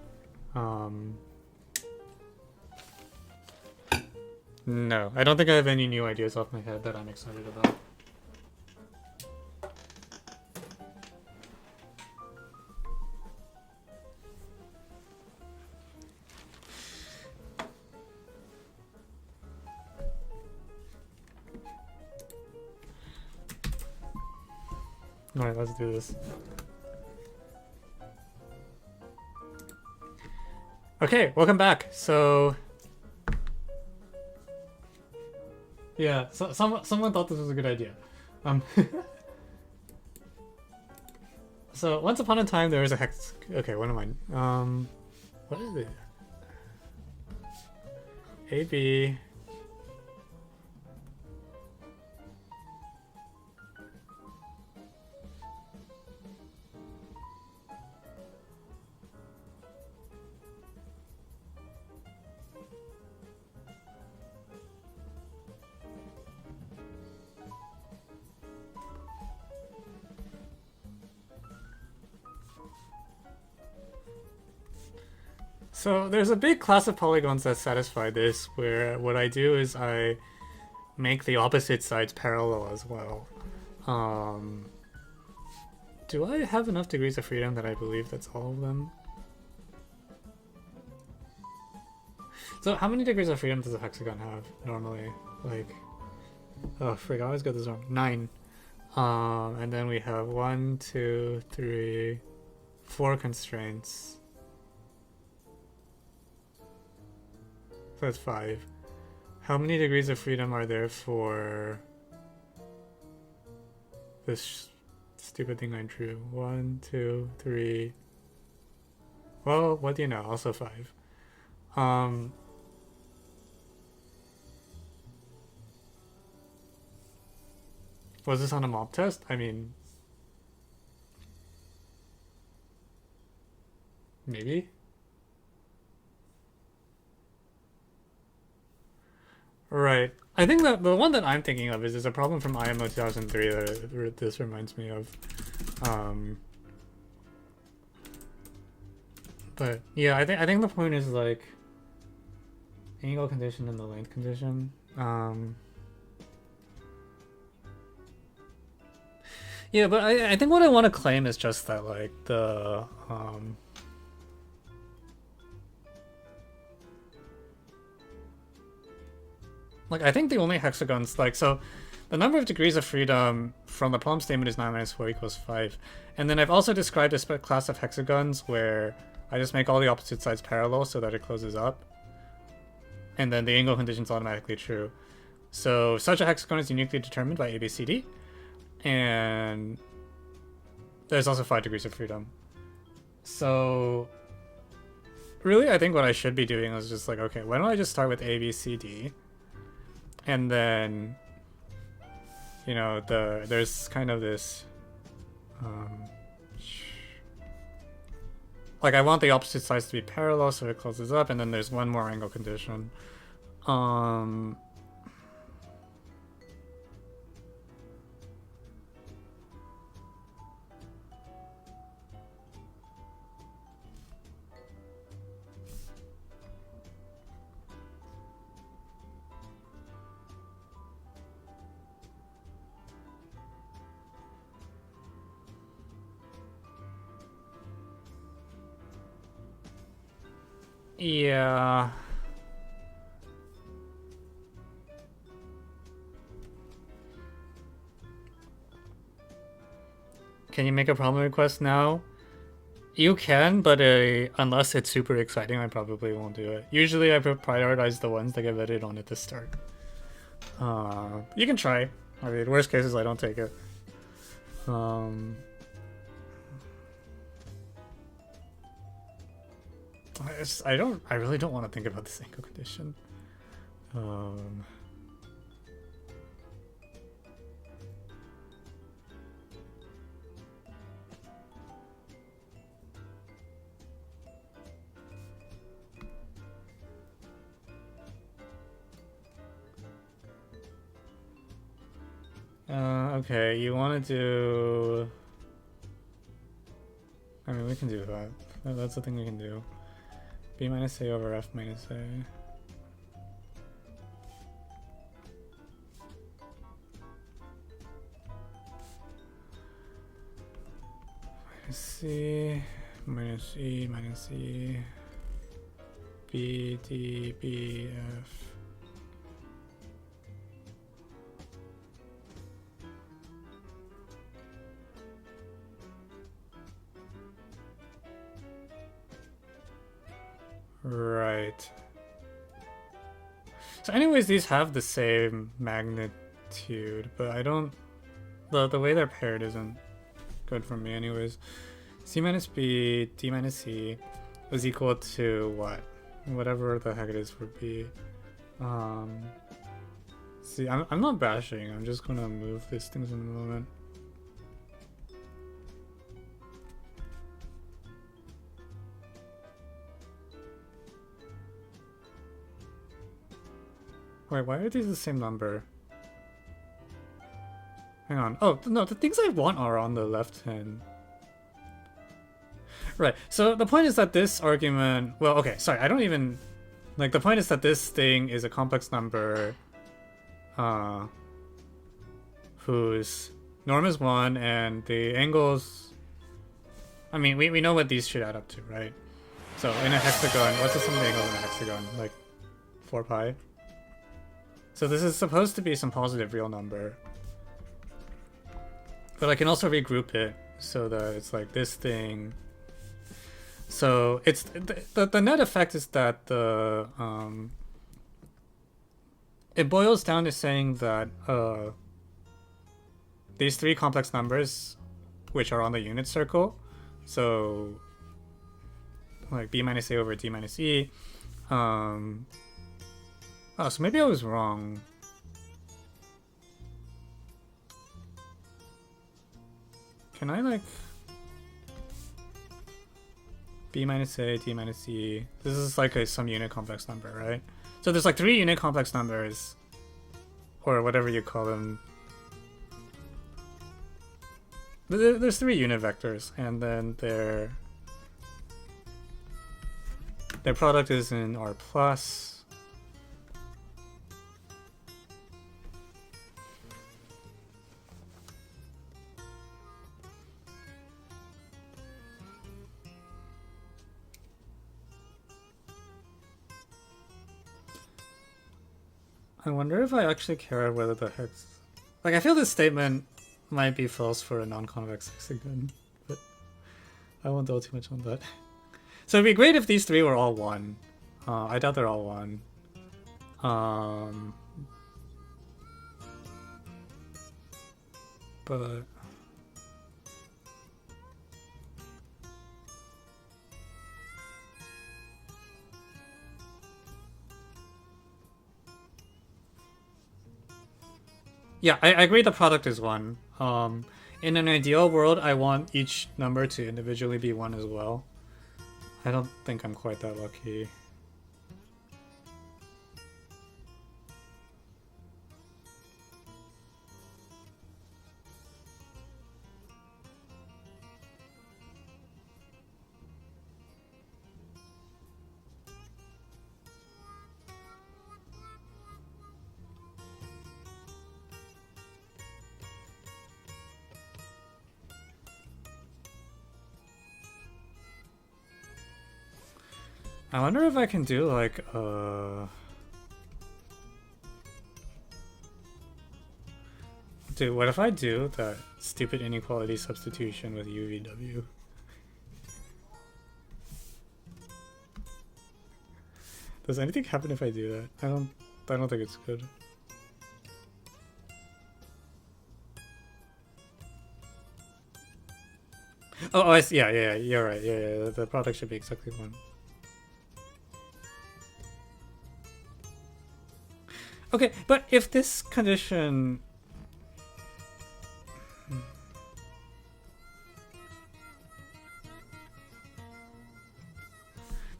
No, I don't think I have any new ideas off my head that I'm excited about. Alright, let's do this. Okay, welcome back. So... yeah, so someone thought this was a good idea. So, once upon a time there was a hex... Okay, what am I... what is it? AB... So there's a big class of polygons that satisfy this, where what I do is I make the opposite sides parallel as well. Do I have enough degrees of freedom that I believe that's all of them? So how many degrees of freedom does a hexagon have normally? Like, oh frig, I always get this wrong. 9. And then we have 1, 2, 3, 4 constraints. So that's 5. How many degrees of freedom are there for this stupid thing I drew? 1, 2, 3. Well, what do you know? Also 5. Was this on a mob test? I mean, maybe? Right. I think that the one that I'm thinking of is a problem from IMO 2003 that this reminds me of. But yeah, I think the point is like angle condition and the length condition. Yeah, but I think what I want to claim is just that like the like I think the only hexagons like so the number of degrees of freedom from the problem statement is 9 minus 4 equals 5. And then I've also described a class of hexagons where I just make all the opposite sides parallel so that it closes up. And then the angle condition is automatically true. So such a hexagon is uniquely determined by ABCD. And there's also 5 degrees of freedom. So really, I think what I should be doing is just like, okay, why don't I just start with ABCD? And then, you know, there's kind of this, like I want the opposite sides to be parallel so it closes up, and then there's one more angle condition. Yeah. Can you make a problem request now? You can, but unless it's super exciting, I probably won't do it. Usually I prioritize the ones that get vetted on at the start. You can try. I mean, worst case is I don't take it. I really don't want to think about this angle condition. Okay, you want to do... I mean, we can do that. That's the thing we can do. B minus A over F minus A. Minus C, minus E, minus E. B, D, B, F. Right. So anyways, these have the same magnitude, but I don't... The way they're paired isn't good for me anyways. C minus B, D minus C is equal to what? Whatever the heck it is for B. See, I'm not bashing, I'm just gonna move these things in a moment. Wait, why are these the same number? Hang on. Oh, no, the things I want are on the left hand. Right, so the point is that this argument... Well, okay, sorry, I don't even... Like, the point is that this thing is a complex number whose norm is 1, and the angles... I mean, we know what these should add up to, right? So, in a hexagon, what's the sum of the angles in a hexagon? Like, 4 pi? So this is supposed to be some positive real number. But I can also regroup it so that it's like this thing So it's the net effect is that it boils down to saying that these three complex numbers, which are on the unit circle, so like b minus a over d minus e. Oh, so maybe I was wrong. Can I like b minus a, d minus e? This is like some unit complex number, right? So there's like three unit complex numbers, or whatever you call them. There's three unit vectors, and then their product is in R plus. I wonder if I actually care whether the hex... Like, I feel this statement might be false for a non-convex hexagon, but I won't dwell too much on that. So it'd be great if these three were all 1. I doubt they're all 1. But... yeah, I agree the product is 1. In an ideal world, I want each number to individually be 1 as well. I don't think I'm quite that lucky. I wonder if I can do like dude, what if I do that stupid inequality substitution with UVW? Does anything happen if I do that? I don't think it's good. Oh, I see. Yeah, you're right. Yeah, the product should be exactly 1. Okay, but if this condition...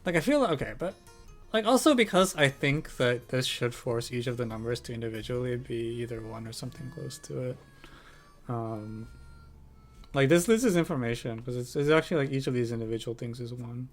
Like, I feel... Okay, but... Like, also because I think that this should force each of the numbers to individually be either 1 or something close to it. Like, this is information, because it's actually like each of these individual things is 1.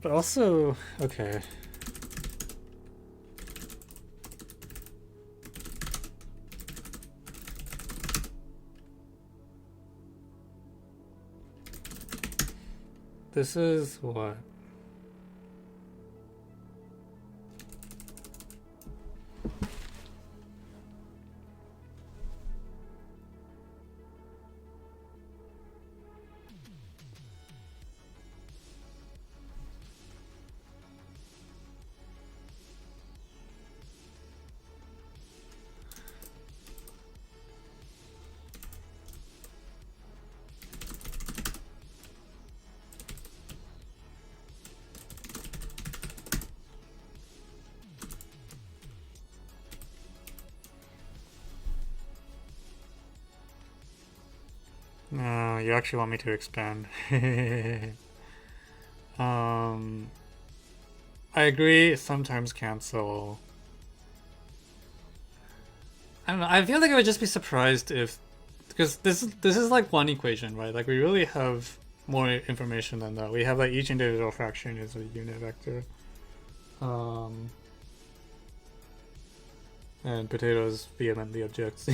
But also, okay. This is what? No, you actually want me to expand. I agree. Sometimes cancel. I don't know. I feel like I would just be surprised if, because this is like one equation, right? Like we really have more information than that. We have like each individual fraction is a unit vector. And potatoes vehemently objects.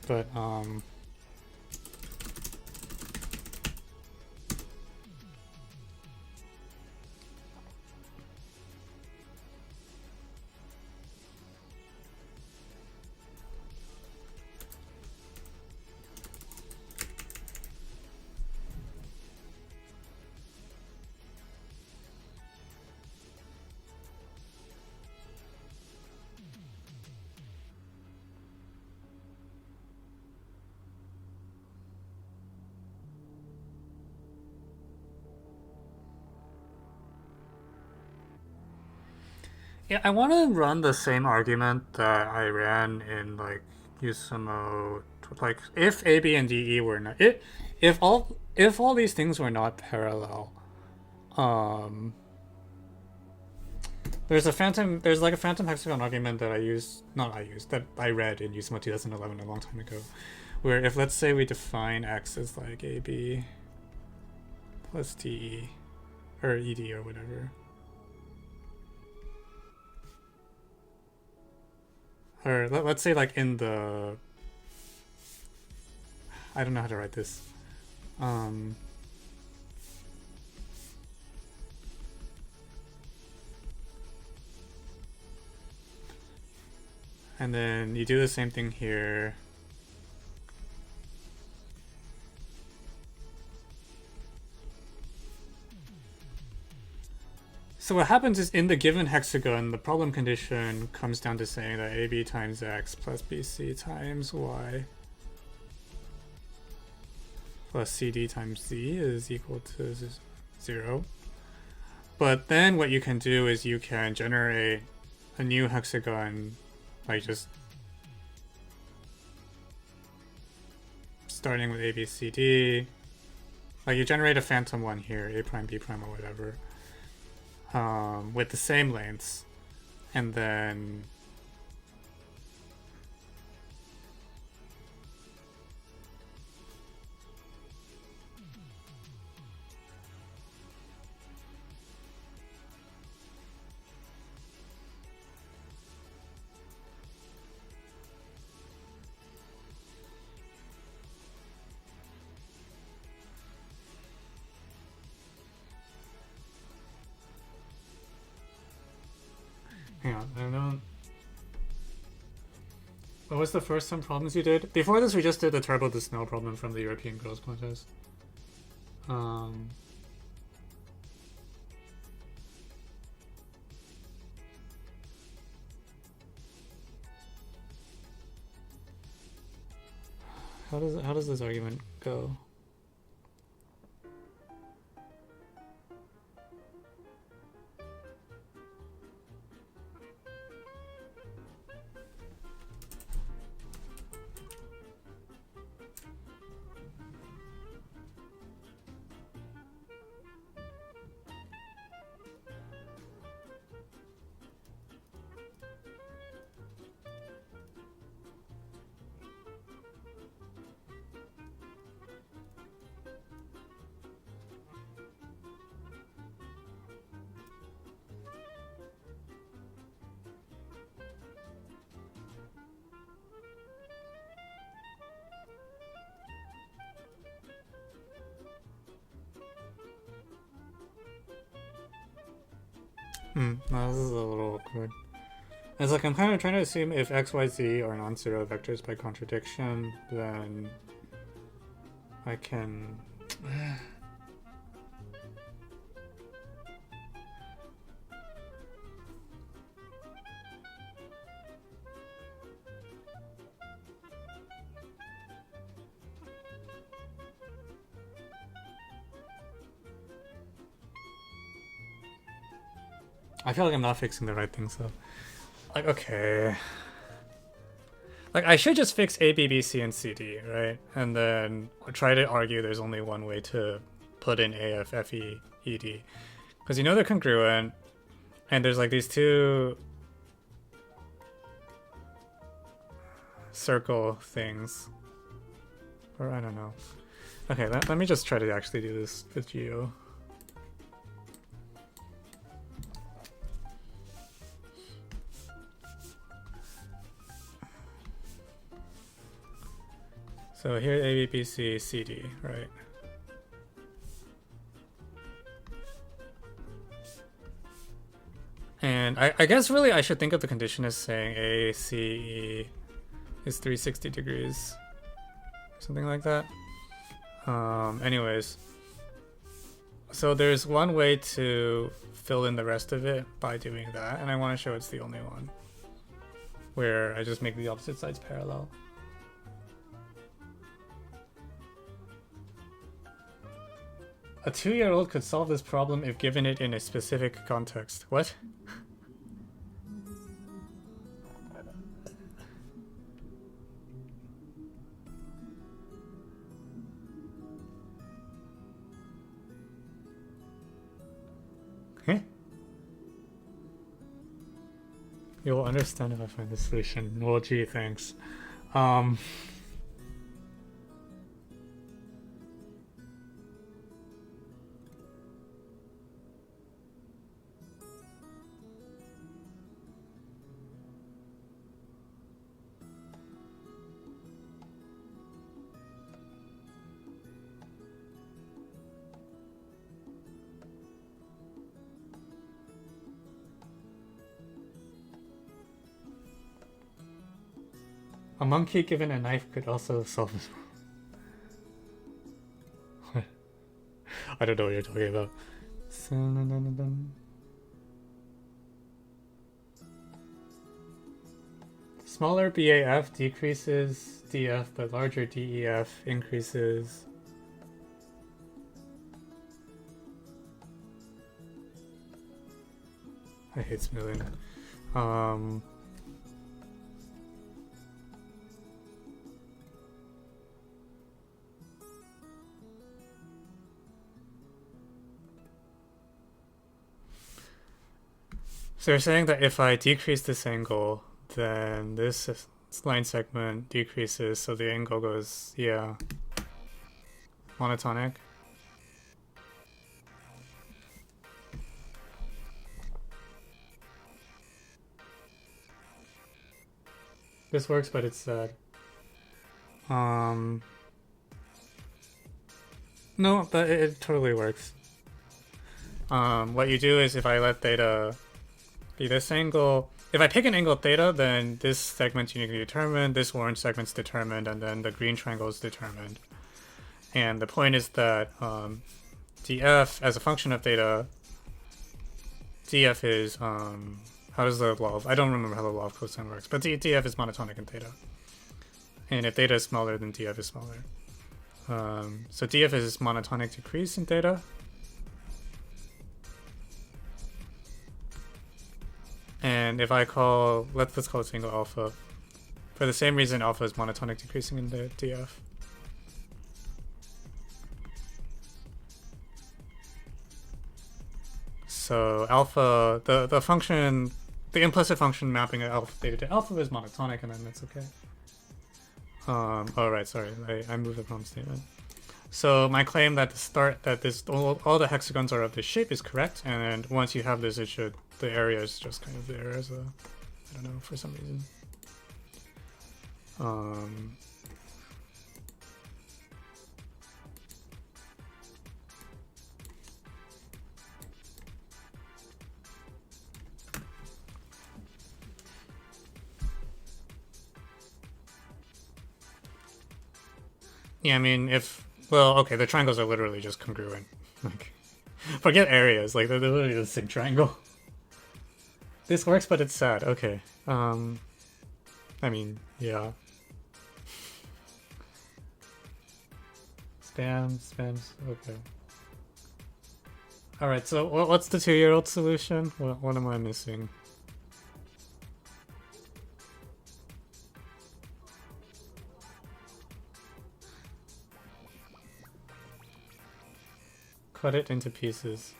But yeah, I want to run the same argument that I ran in like USUMO. Like if A, B, and D, E were not if all these things were not parallel, um, there's like a phantom hexagon argument that that I read in USUMO 2011 a long time ago, where if let's say we define X as like AB plus DE or ED or whatever. Or let's say like in the, I don't know how to write this. And then you do the same thing here. So what happens is in the given hexagon, the problem condition comes down to saying that AB times X plus BC times Y plus CD times Z is equal to 0. But then what you can do is you can generate a new hexagon, like just starting with ABCD. Like you generate a phantom one here, A prime, B prime, or whatever, with the same lengths, and then hang on, I don't know. What was the first some problems you did? Before this, we just did the Turbo de Snell problem from the European Girls Contest. How does this argument go? No, this is a little awkward. It's like I'm kind of trying to assume if X, Y, Z are non-zero vectors by contradiction, then I can. I feel like I'm not fixing the right thing, so. Like, okay. Like, I should just fix A, B, B, C, and C, D, right? And then try to argue there's only one way to put in AFFEED. Because you know they're congruent, and there's like these two circle things. Or I don't know. Okay, let me just try to actually do this with Geo. So here A, B, B, C, C, D, right? And I guess really I should think of the condition as saying A, C, E is 360 degrees. Something like that. Anyways. So there's one way to fill in the rest of it by doing that, and I want to show it's the only one. Where I just make the opposite sides parallel. A 2-year-old could solve this problem if given it in a specific context. What? Huh? You'll understand if I find the solution. Well, gee, thanks. A monkey given a knife could also solve this problem. I don't know what you're talking about. Smaller BAF decreases DF, but larger DEF increases. I hate smoothing. So you're saying that if I decrease this angle, then this line segment decreases, so the angle goes, yeah, monotonic. This works, but it's sad. No, but it totally works. What you do is if I let theta be this angle, if I pick an angle theta, then this segment's uniquely determined, this orange segment's determined, and then the green triangle is determined. And the point is that df, as a function of theta, df is, how does the law of, I don't remember how the law of cosine works, but df is monotonic in theta. And if theta is smaller, then df is smaller. So df is monotonic decrease in theta. And if I call, let's call this angle alpha. For the same reason, alpha is monotonic decreasing in the df. So alpha, the function, the implicit function mapping of alpha theta to alpha is monotonic, and then that's okay. Oh right, sorry, I moved the problem statement. So my claim that all the hexagons are of this shape is correct, and once you have this, the area is just kind of there as a, I don't know, for some reason. Yeah, I mean, well, okay, the triangles are literally just congruent. Like, forget areas, like they're literally the same triangle. This works, but it's sad. Okay. I mean, yeah. Spams. Okay. All right. So, what's the 2-year-old solution? What am I missing? cut it into pieces.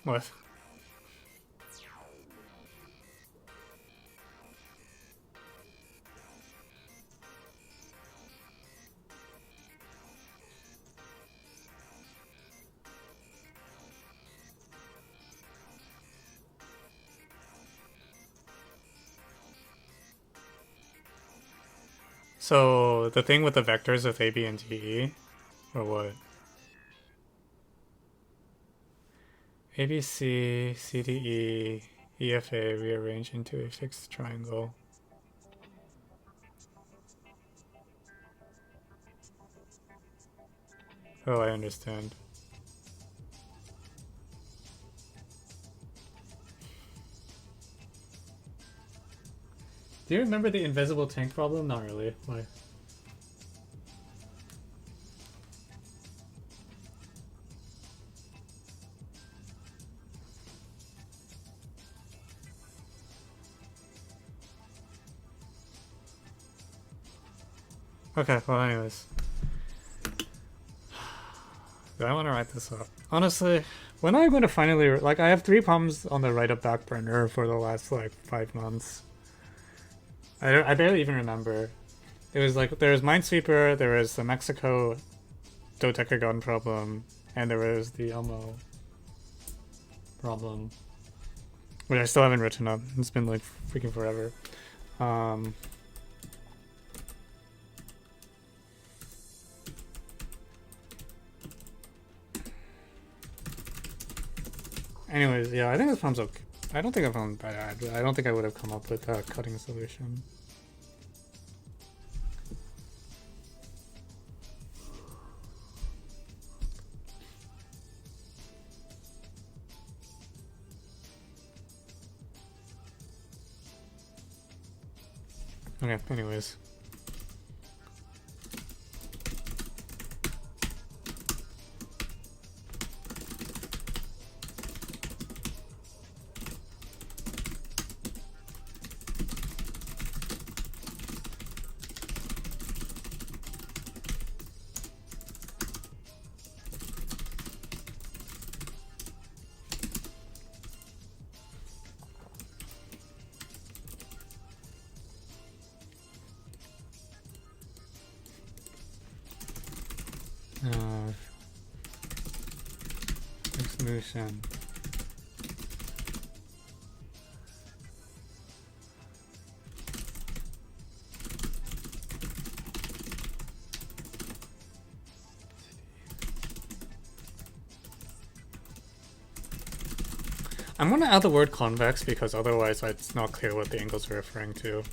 What? So, the thing with the vectors with A, B, and T, or what? A, B, C, C, D, E, E, F, A rearrange into a fixed triangle. Oh, I understand. Do you remember the invisible tank problem? Not really. Why? Okay, well anyways. Do I want to write this up? Honestly, when am I going to finally... Like, I have 3 problems on the write-up back burner for the last, like, 5 months. I barely even remember. It was like, there was Minesweeper, there was the Mexico Dodecagon problem, and there was the Elmo problem. Which I still haven't written up. It's been, like, freaking forever. Anyways, yeah, I think this problem's okay. I don't think I found bad. I don't think I would have come up with a cutting solution. Okay, anyways. Solution. I'm gonna add the word convex because otherwise it's not clear what the angles are referring to.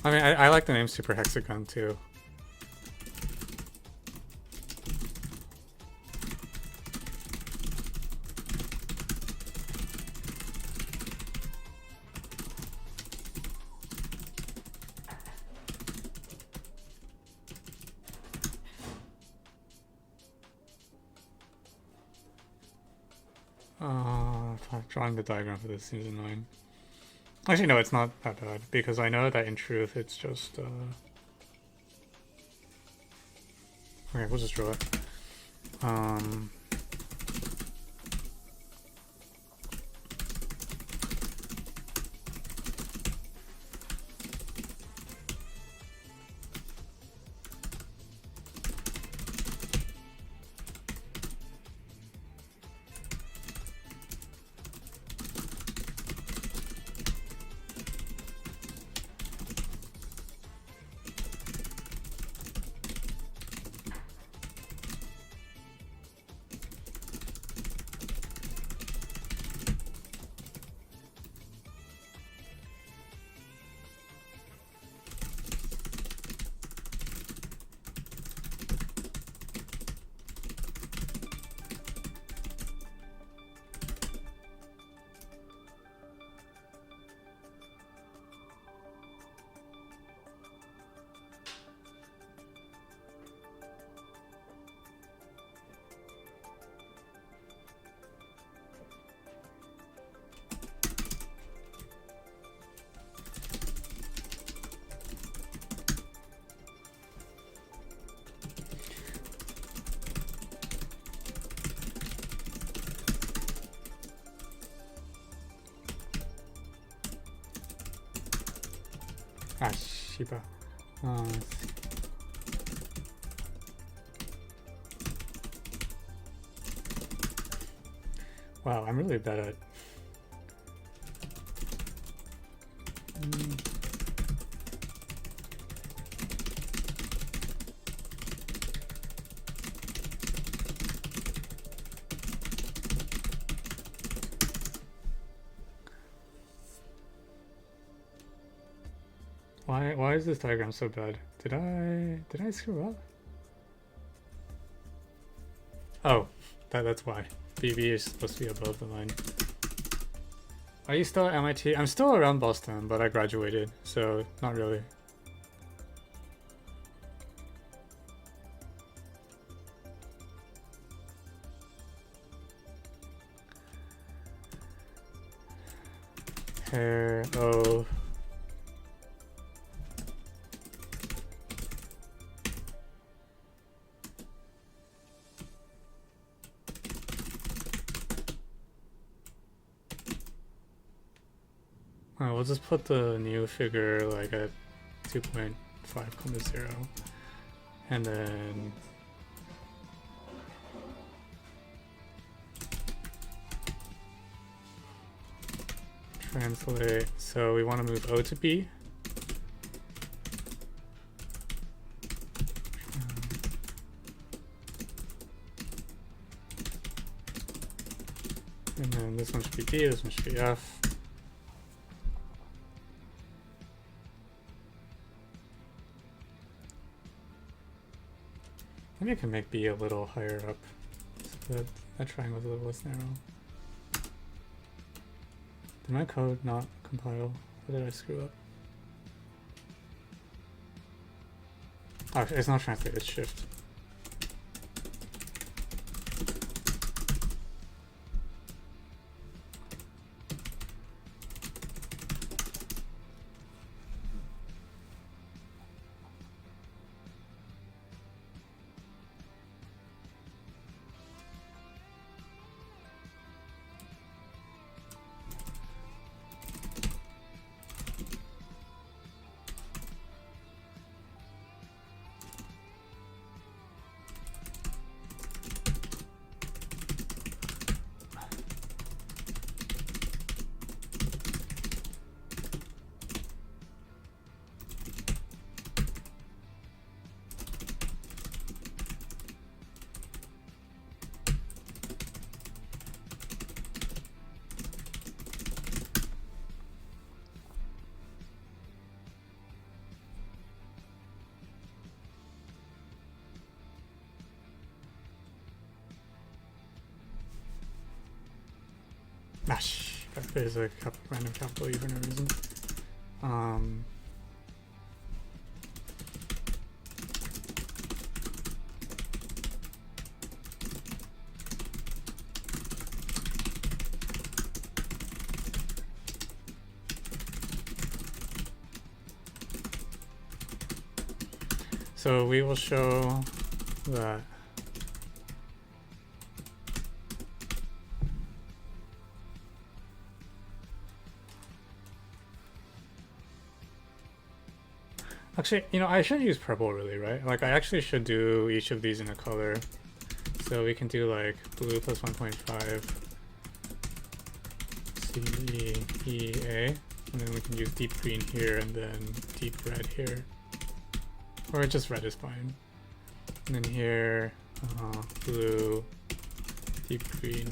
I mean, I like the name Super Hexagon too. Drawing the diagram for this seems annoying. Actually, no, it's not that bad, because I know that in truth it's just, Okay, we'll just draw it. Um, Shiba. Wow, I'm really bad at. Why is this diagram so bad? Did I screw up? Oh, that's why. BB is supposed to be above the line. Are you still at MIT? I'm still around Boston, but I graduated, so not really. Hair, oh. We'll just put the new figure like at 2.5, and then translate. So we want to move O to B. And then this one should be D, this one should be F. Maybe I can make B a little higher up so that that triangle is a little less narrow. Did my code not compile? Or did I screw up? Oh, it's not translate, it's shift. Gosh, there's a random capital E for no reason. So we will show that Actually, you know, I should use purple really, right? Like, I actually should do each of these in a color. So we can do like blue plus 1.5 CEA, and then we can use deep green here and then deep red here. Or just red is fine. And then here, blue, deep green.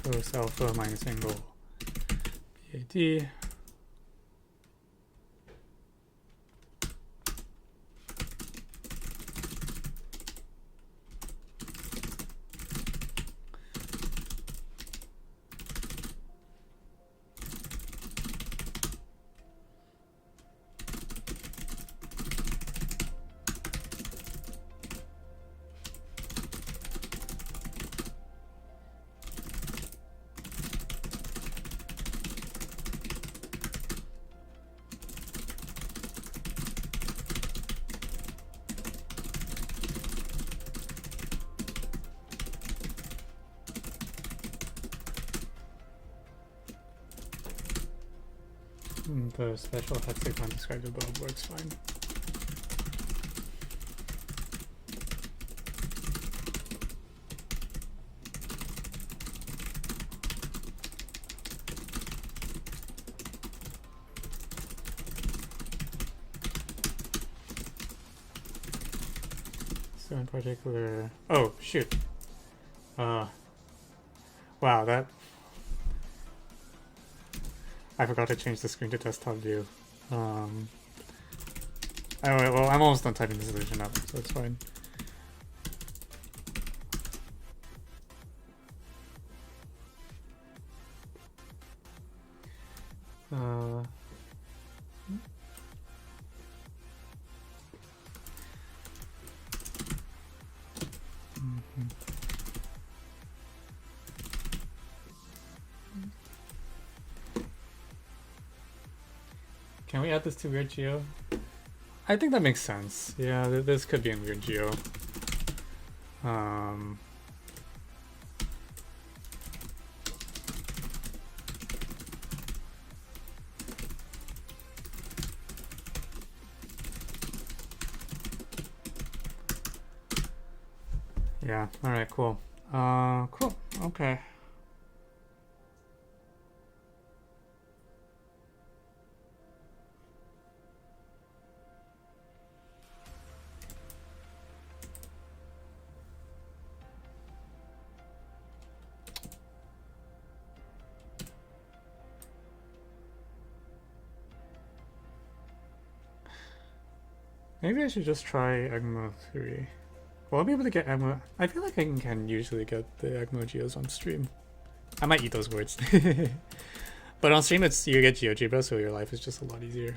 Cos alpha minus angle BAD. The special hexagon described above works fine. So in particular, oh shoot, wow, that I forgot to change the screen to desktop view. Well, I'm almost done typing the solution up, so it's fine. Can we add this to weird geo? I think that makes sense. Yeah, this could be in weird geo. Yeah, alright, cool. Cool, okay. Maybe I should just try ECMO 3. Will I be able to get ECMO? I feel like I can usually get the ECMO geos on stream. I might eat those words. But on stream, it's you get GeoGebra, so your life is just a lot easier.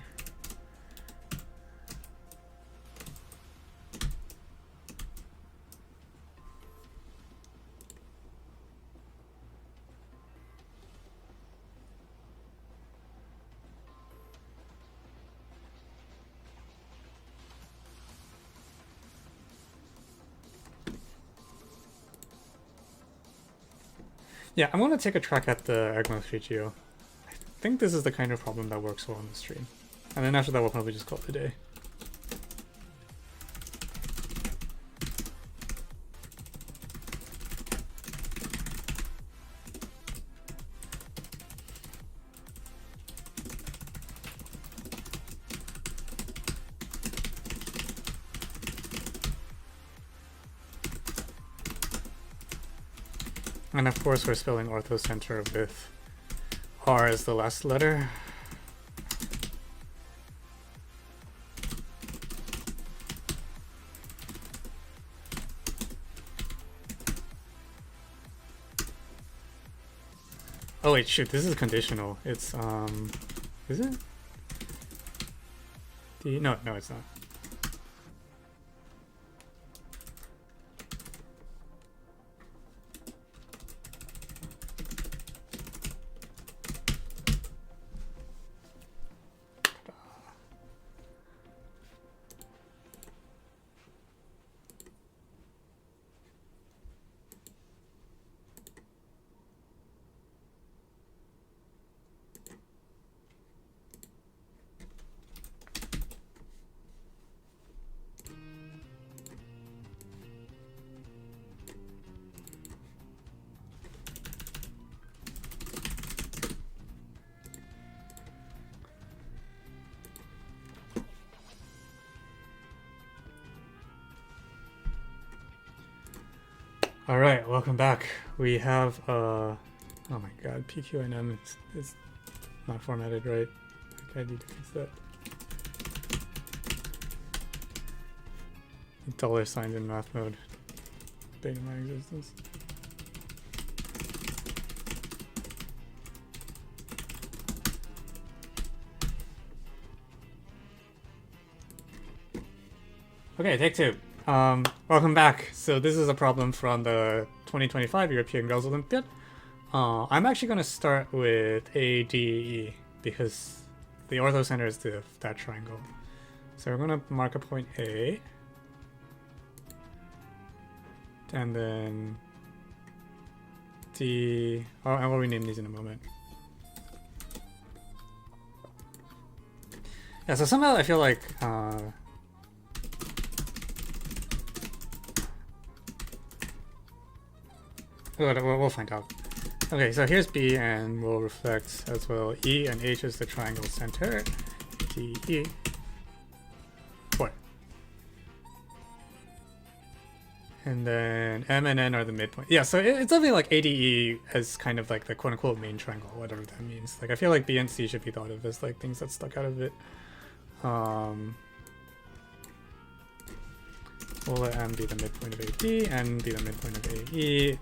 Yeah, I'm gonna take a track at the ECMO 3 geo. I think this is the kind of problem that works well on the stream. And then after that, we'll probably just call it a day. And of course, we're spelling orthocenter with R as the last letter. Oh wait, shoot, this is conditional. It's, is it? No, it's not. All right, welcome back. We have, oh my god, PQNM is not formatted right. Okay, I need to fix that. Dollar signs in math mode. Bane my existence. Okay, take two. Welcome back. So this is a problem from the 2025 European Girls Olympiad. I'm actually going to start with ADE because the orthocenter is that triangle. So we're going to mark a point A. And then D. Oh, and we'll rename these in a moment. Yeah, so somehow I feel like we'll find out. Okay, so here's B, and we'll reflect as well E, and H is the triangle center. D, E. What? And then M and N are the midpoint. Yeah, so it's something like ADE as kind of like the quote-unquote main triangle, whatever that means. Like, I feel like B and C should be thought of as like things that stuck out of it. We'll let M be the midpoint of AD, N be the midpoint of AE.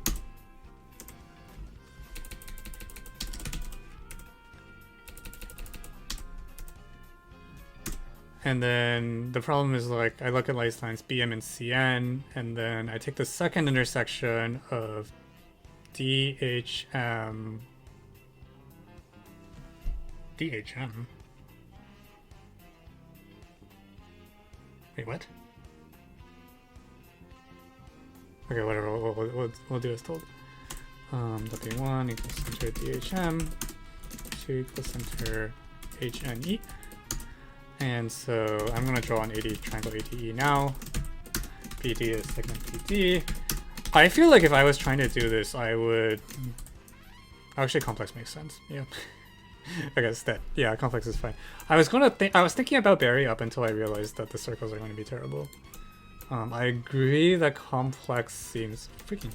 And then the problem is, like, I look at light lines BM and CN, and then I take the second intersection of DHM. DHM? Wait, what? Okay, whatever, we'll do as told. W1 equals center DHM, 2 equals center HNE. And so I'm going to draw an AD triangle ADE now. BD is segment BD. I feel like if I was trying to do this, I would... Actually, complex makes sense. Yeah. I guess that, yeah, complex is fine. I was thinking about Barry up until I realized that the circles are going to be terrible. I agree that complex seems freaking...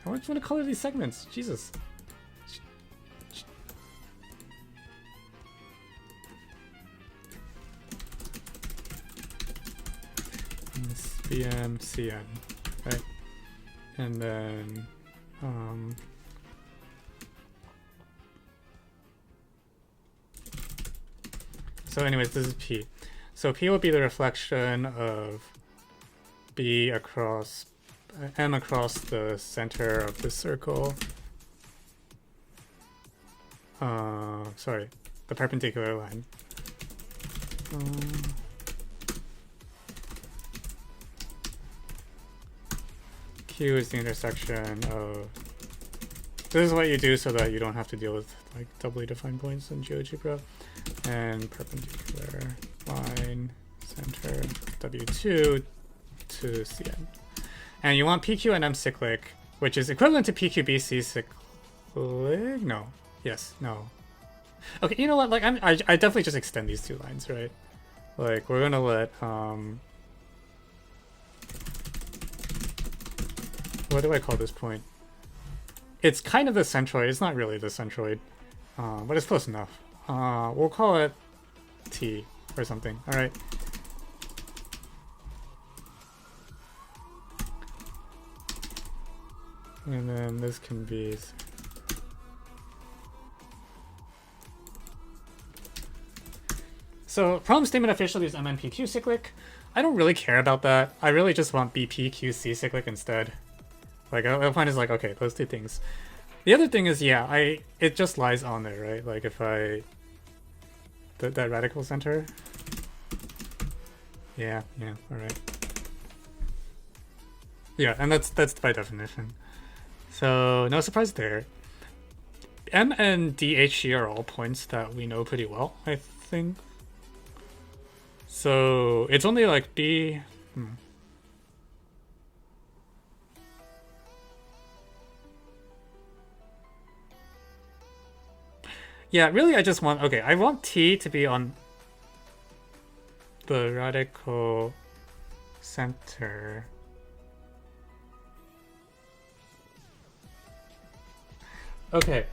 I want to color these segments. Jesus. BM, CN, right? And then, so anyways, this is P. So P will be the reflection of B across, M across the center of the circle. Sorry, the perpendicular line. Q is the intersection of This is what you do so that you don't have to deal with like doubly defined points in GeoGebra. And perpendicular line center W2 to Cn. And you want PQ and M cyclic, which is equivalent to PQBC cyclic? No. Yes, no. Okay, you know what? Like I definitely just extend these two lines, right? Like we're gonna let what do I call this point? It's kind of the centroid. It's not really the centroid, but it's close enough. We'll call it T or something. All right. And then this can be. So problem statement officially is MNPQ cyclic. I don't really care about that. I really just want BPQC cyclic instead. Like I'll find is like, okay, those two things. The other thing is, yeah, it just lies on there, right? Like if I that radical center. Yeah, all right. Yeah, and that's by definition. So no surprise there. M and DHG are all points that we know pretty well, I think. So it's only like B. Yeah, really I just want, okay, I want T to be on the radical center. Okay,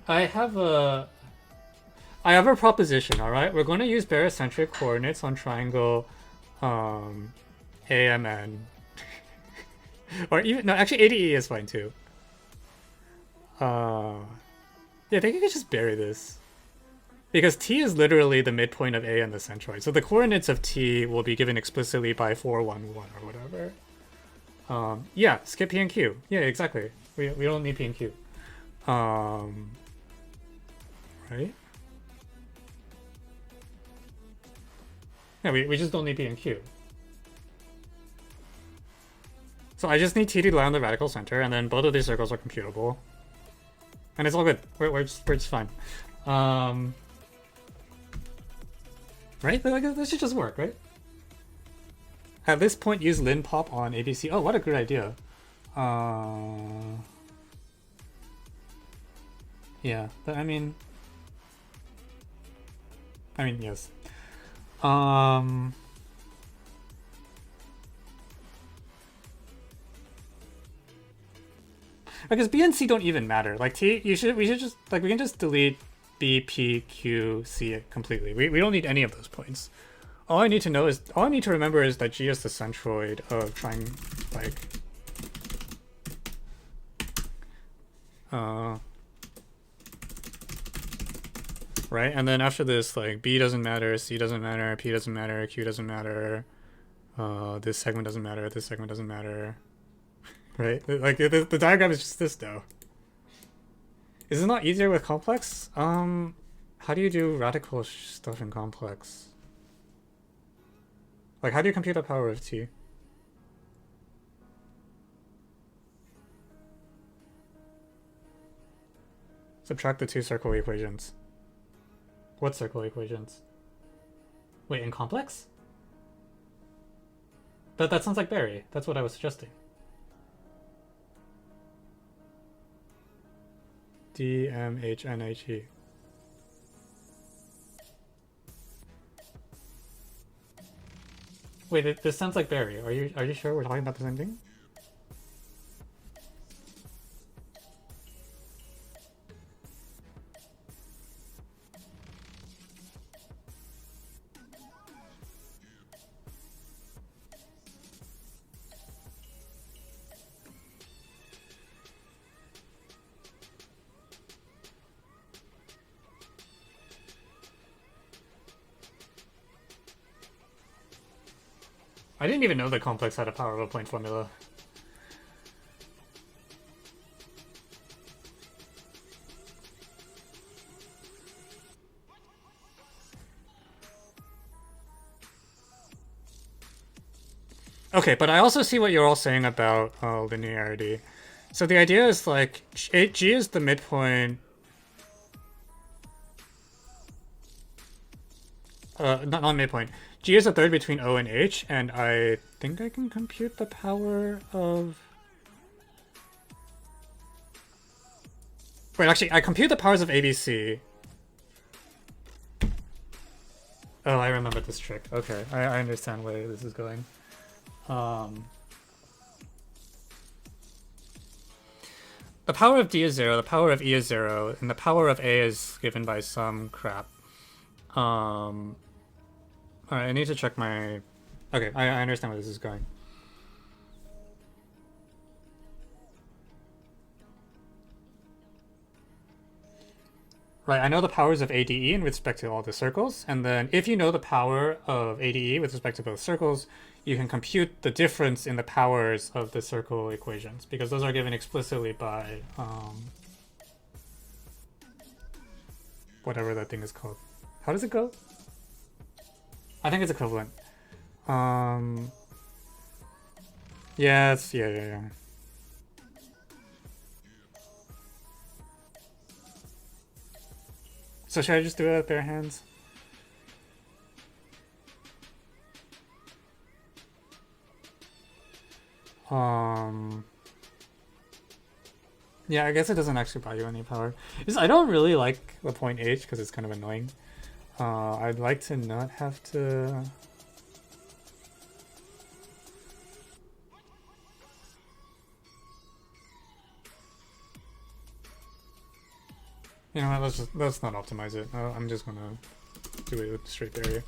I have a proposition, all right? We're going to use barycentric coordinates on triangle AMN. Or even, no, actually ADE is fine too. Yeah, I think you could just bury this. Because T is literally the midpoint of A and the centroid. So the coordinates of T will be given explicitly by 411 or whatever. Yeah, skip P and Q. Yeah, exactly. We don't need P and Q. Right? Yeah, we just don't need P and Q. So I just need T to lie on the radical center, and then both of these circles are computable. And it's all good. We're just fine. Right? Like, this should just work, right? At this point, use lin pop on ABC. Oh, what a good idea. Yeah, but I mean, yes. Because B and C don't even matter. Like T, we should just like we can just delete B, P, Q, C completely. We don't need any of those points. All I need to remember is that G is the centroid of trying like right? And then after this, like B doesn't matter, C doesn't matter, P doesn't matter, Q doesn't matter, this segment doesn't matter, this segment doesn't matter. Right? Like the diagram is just this though. Is it not easier with complex? How do you do radical stuff in complex? Like how do you compute the power of T? Subtract the two circle equations. What circle equations? Wait, in complex? That sounds like Barry. That's what I was suggesting. DMHNHE. Wait, this sounds like Barry. Are you sure we're talking about the same thing? I didn't even know the complex had a power of a point formula. Okay, but I also see what you're all saying about linearity. So the idea is like G is the midpoint. Not midpoint. G is a third between O and H, and I think I can compute the power of. Wait, actually, I compute the powers of ABC. Oh, I remember this trick. Okay, I understand where this is going. The power of D is 0, the power of E is 0, and the power of A is given by some crap. Alright, I need to check my... Okay, I understand where this is going. Right, I know the powers of ADE in respect to all the circles, and then if you know the power of ADE with respect to both circles, you can compute the difference in the powers of the circle equations, because those are given explicitly by whatever that thing is called. How does it go? I think it's equivalent. Yeah, yeah. So should I just do it with bare hands? Yeah, I guess it doesn't actually buy you any power. I don't really like the point H because it's kind of annoying. I'd like to not have to... You know what, let's not optimize it. I'm just gonna do it with straight barrier.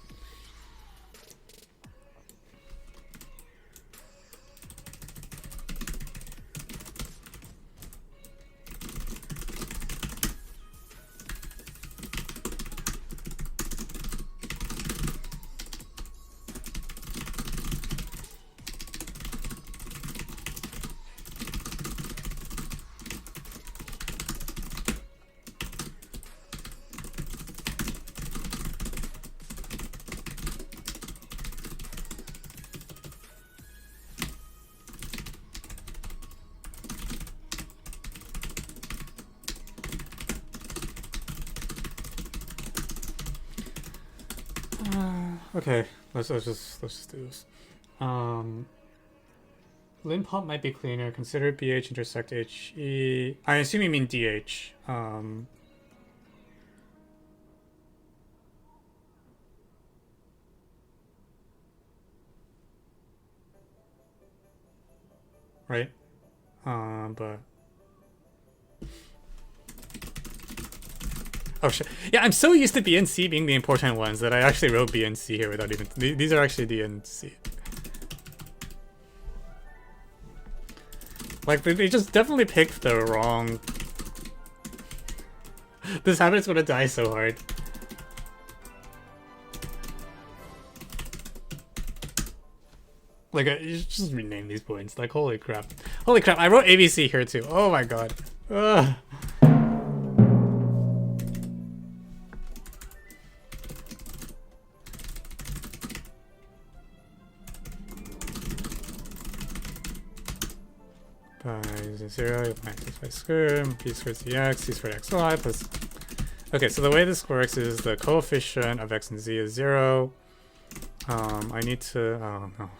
Okay, let's just do this. Lin pop might be cleaner. Consider BH intersect HE. I assume you mean DH. Right? But oh shit. Yeah, I'm so used to B and C being the important ones that I actually wrote B and C here without even... These are actually D and C. Like, they just definitely picked the wrong... This habit's gonna die so hard. Like, you should just rename these points. Like, holy crap. Holy crap, I wrote ABC here too. Oh my god. Ugh. By 0, you find x by square, b squared cx, c squared xy plus... Okay, so the way this works is the coefficient of x and z is 0. I need to... Oh no.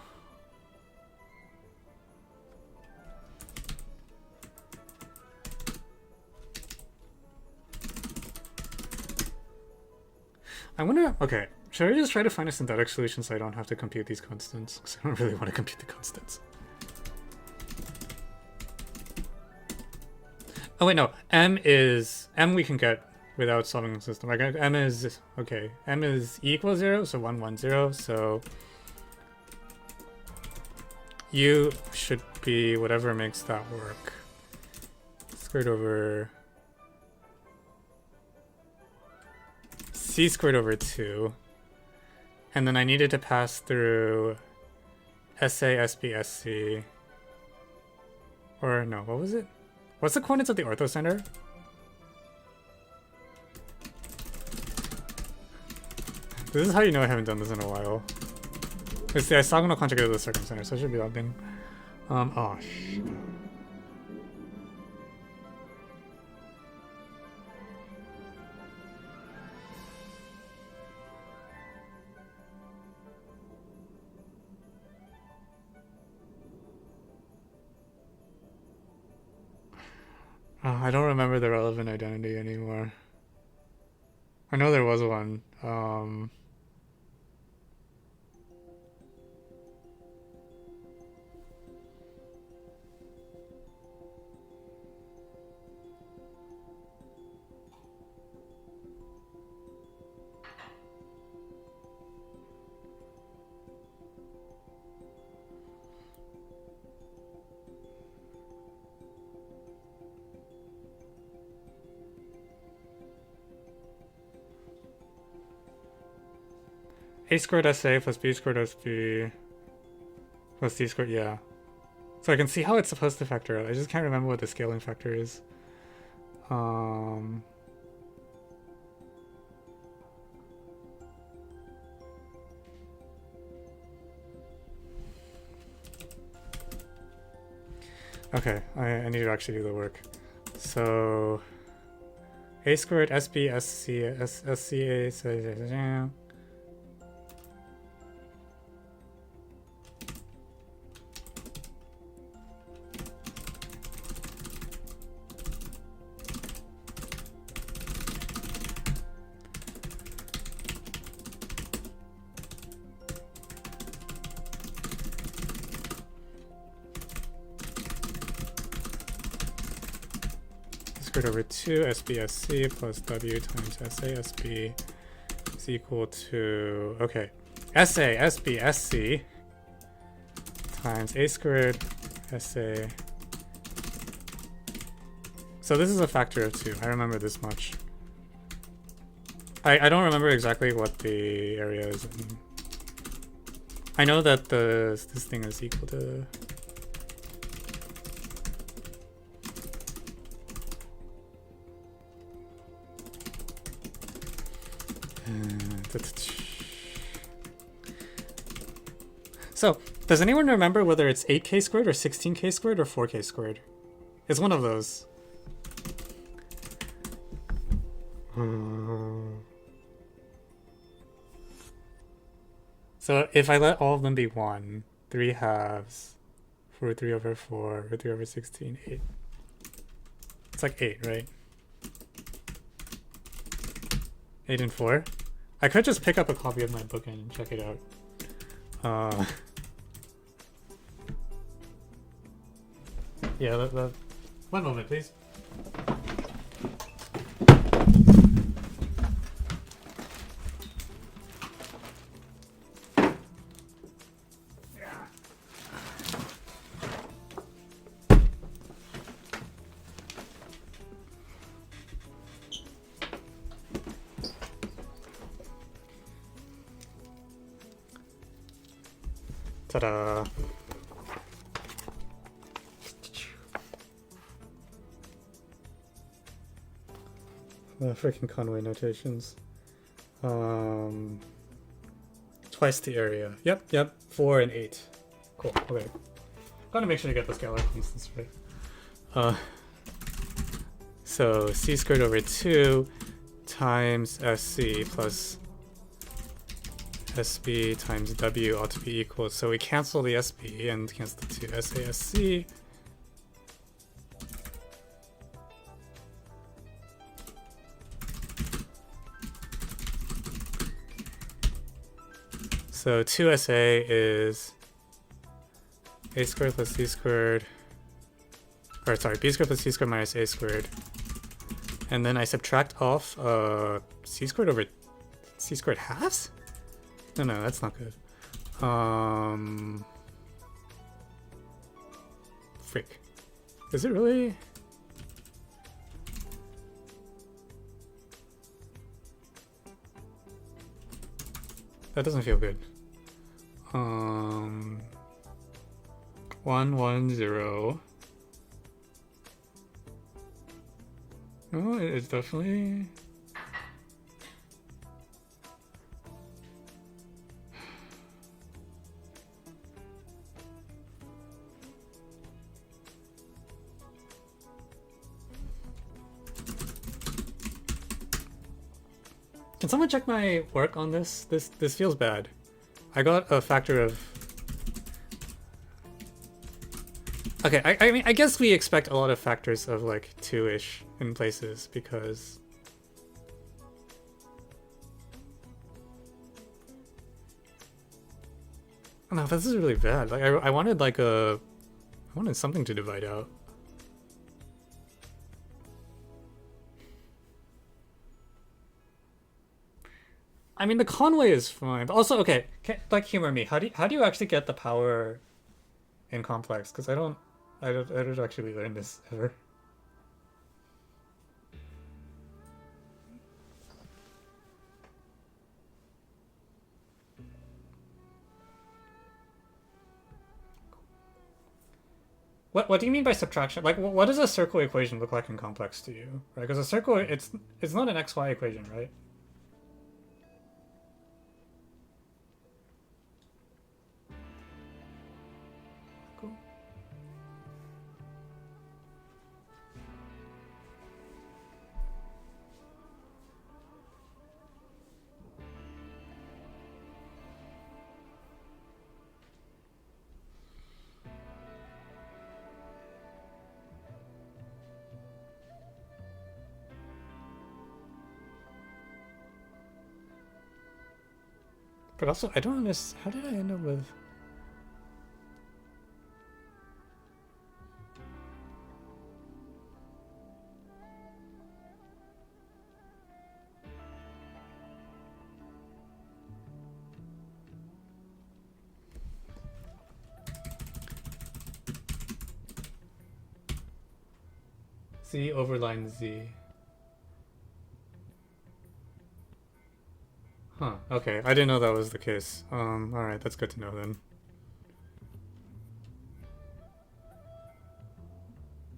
I wonder... Okay, should I just try to find a synthetic solution so I don't have to compute these constants? Because I don't really want to compute the constants. Oh wait, no. M we can get without solving the system. Like M is... Okay, M is E equals 0, so 1, 1, 0, so... U should be whatever makes that work. Squared over... C squared over 2. And then I needed to pass through SA, SB, SC. Or no, what was it? What's the coordinates of the orthocenter? This is how you know I haven't done this in a while. It's the isogonal conjugate of the circumcenter, so it should be that thing. Oh, shit. I don't remember the relevant identity anymore. I know there was one. A squared SA plus B squared SB plus C squared, yeah. So I can see how it's supposed to factor out. I just can't remember what the scaling factor is. Okay, I need to actually do the work. So A squared SB SCA squared over 2 SBSC plus W times SASB is equal to, okay, SASBSC times A squared SA. So this is a factor of 2. I remember this much. I don't remember exactly what the area is. I know that this thing is equal to... So, does anyone remember whether it's 8k squared or 16k squared or 4k squared? It's one of those. So if I let all of them be 1, 3 halves, root 3 over 4, root 3 over 16, 8. It's like 8, right? 8 and 4? I could just pick up a copy of my book and check it out. Yeah, one moment, please. Ta-da! The freaking Conway notations. Twice the area. Yep. 4 and 8. Cool. Okay. Gotta make sure to get the scalar constants right. So C squared over 2 times SC plus SB times W ought to be equal. So we cancel the SB and cancel the 2 SASC. So 2SA is A squared plus C squared, or sorry, B squared plus C squared minus A squared. And then I subtract off C squared over C squared halves? No, that's not good. Frick. Is it really? That doesn't feel good. 1 1 0. Oh, it's definitely. Can someone check my work on this? This feels bad. I got a factor of Okay, I mean, I guess we expect a lot of factors of like 2-ish in places because... No, this is really bad. Like, I wanted like a... I wanted something to divide out. I mean, the Conway is fine. But also, okay, like, humor me. How do you actually get the power in Complex? Because I don't actually learn this ever. What do you mean by subtraction? Like, what does a circle equation look like in Complex to you? Right? Because a circle, it's not an XY equation, right? Cool. But also, I don't understand. How did I end up with... Z over line Z. Huh, okay. I didn't know that was the case. Alright, that's good to know then.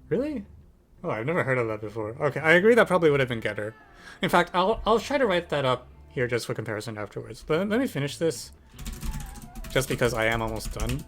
Really? Oh, I've never heard of that before. Okay, I agree that probably would have been getter. In fact, I'll try to write that up here just for comparison afterwards. But let me finish this. Just because I am almost done.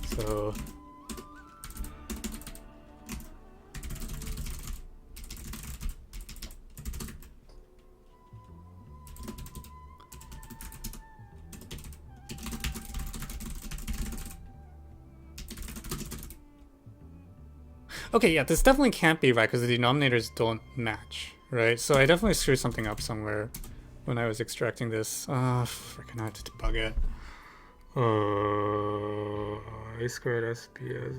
So... Okay, yeah, this definitely can't be right because the denominators don't match, right? So I definitely screwed something up somewhere when I was extracting this. Freaking I have to debug it. A squared SPS.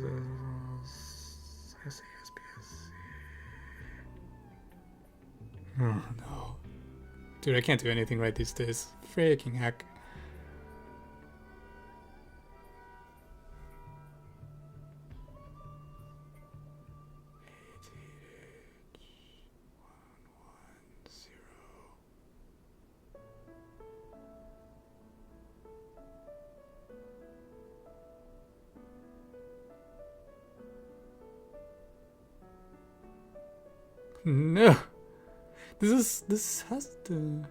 Oh no. Dude, I can't do anything right these days. Freaking heck. No. This has to...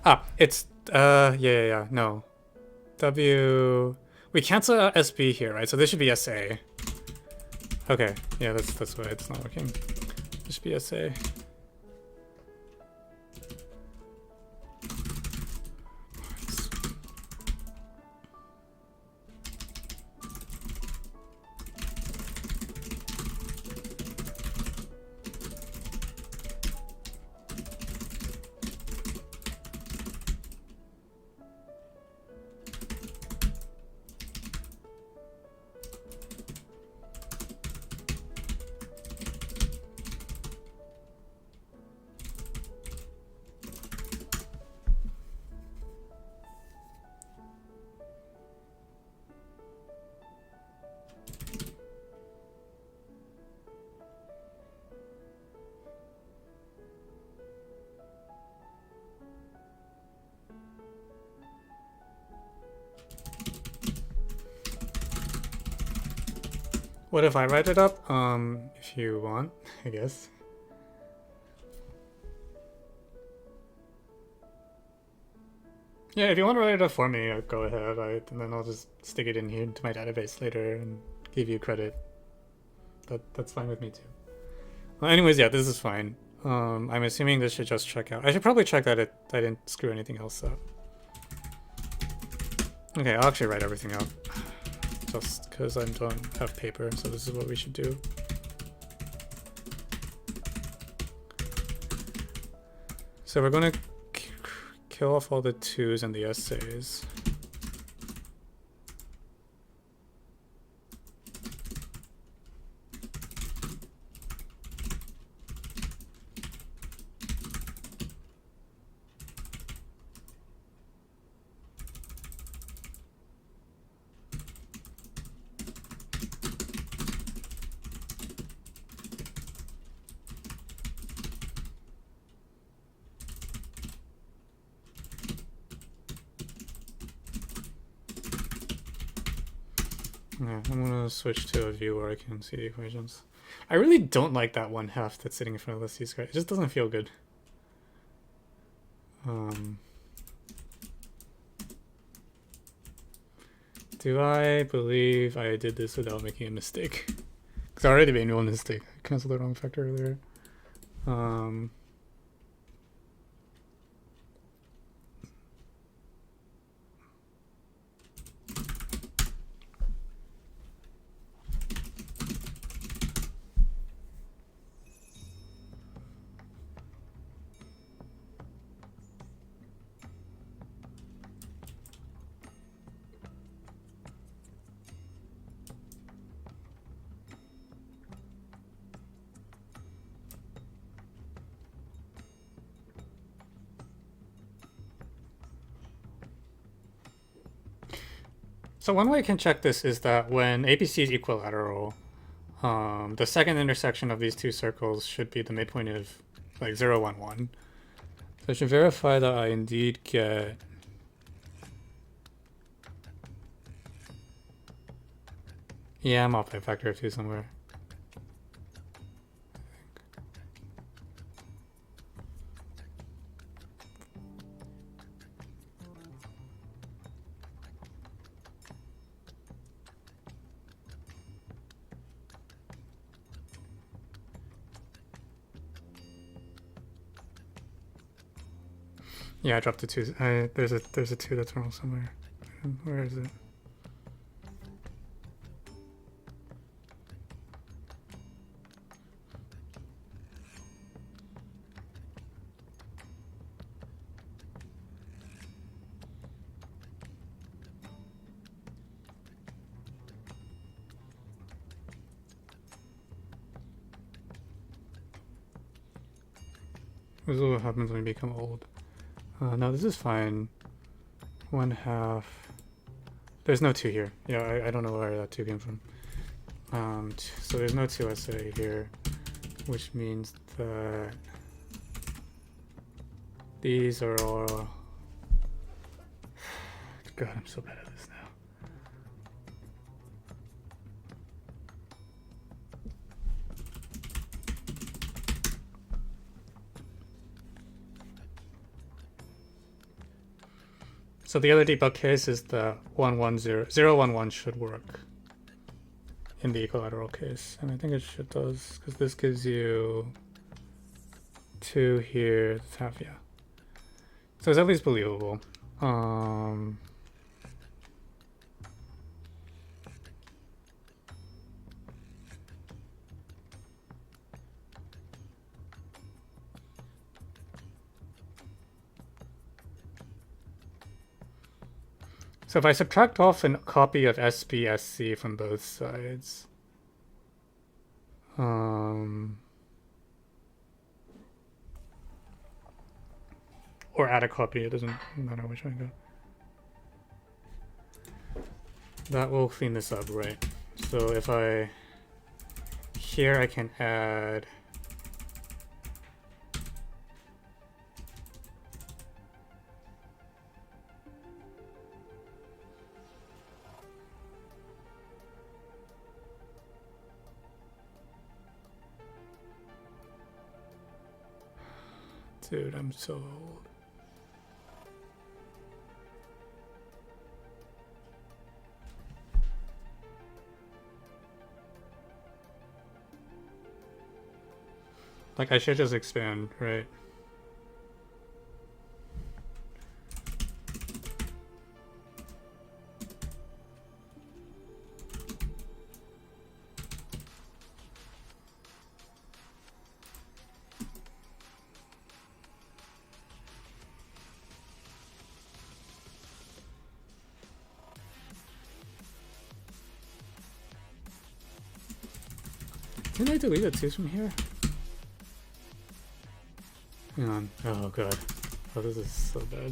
Ah, it's, yeah, no. W... We cancel out SB here, right? So this should be SA. Okay, yeah, that's why it's not working. This should be SA. What if I write it up? If you want, I guess. Yeah, if you want to write it up for me, go ahead. And then I'll just stick it in here into my database later and give you credit. That's fine with me too. Well, anyways, yeah, this is fine. I'm assuming this should just check out. I should probably check that I didn't screw anything else up. Okay, I'll actually write everything out. Just because I don't have paper, so this is what we should do. So we're going to kill off all the 2s and the essays. Yeah, I'm gonna switch to a view where I can see the equations. I really don't like that one half that's sitting in front of the c-squared. It just doesn't feel good. Do I believe I did this without making a mistake? Because I already made one mistake. I canceled the wrong factor earlier. So one way I can check this is that when APC is equilateral, the second intersection of these two circles should be the midpoint of like 0, 1, 1. So I should verify that I indeed get I'm off by a factor of 2 somewhere. Yeah, I dropped a 2. There's a 2 that's wrong somewhere. Where is it? This is what happens when you become old. No, this is fine. 1/2. There's no 2 here. Yeah, I don't know where that 2 came from. So there's no 2 SA here, which means that these are all... God, I'm so bad at this now. So the other debug case is the 110 011 should work in the equilateral case, and I think it should does because this gives you 2 here. It's half, yeah. So it's at least believable. So if I subtract off a copy of SBSC from both sides, or add a copy, it doesn't matter which way I go. That will clean this up, right? So if here I can add Dude, I'm so old. Like, I should just expand, right? Didn't I delete it too from here? Hang on. Oh god. Oh, this is so bad.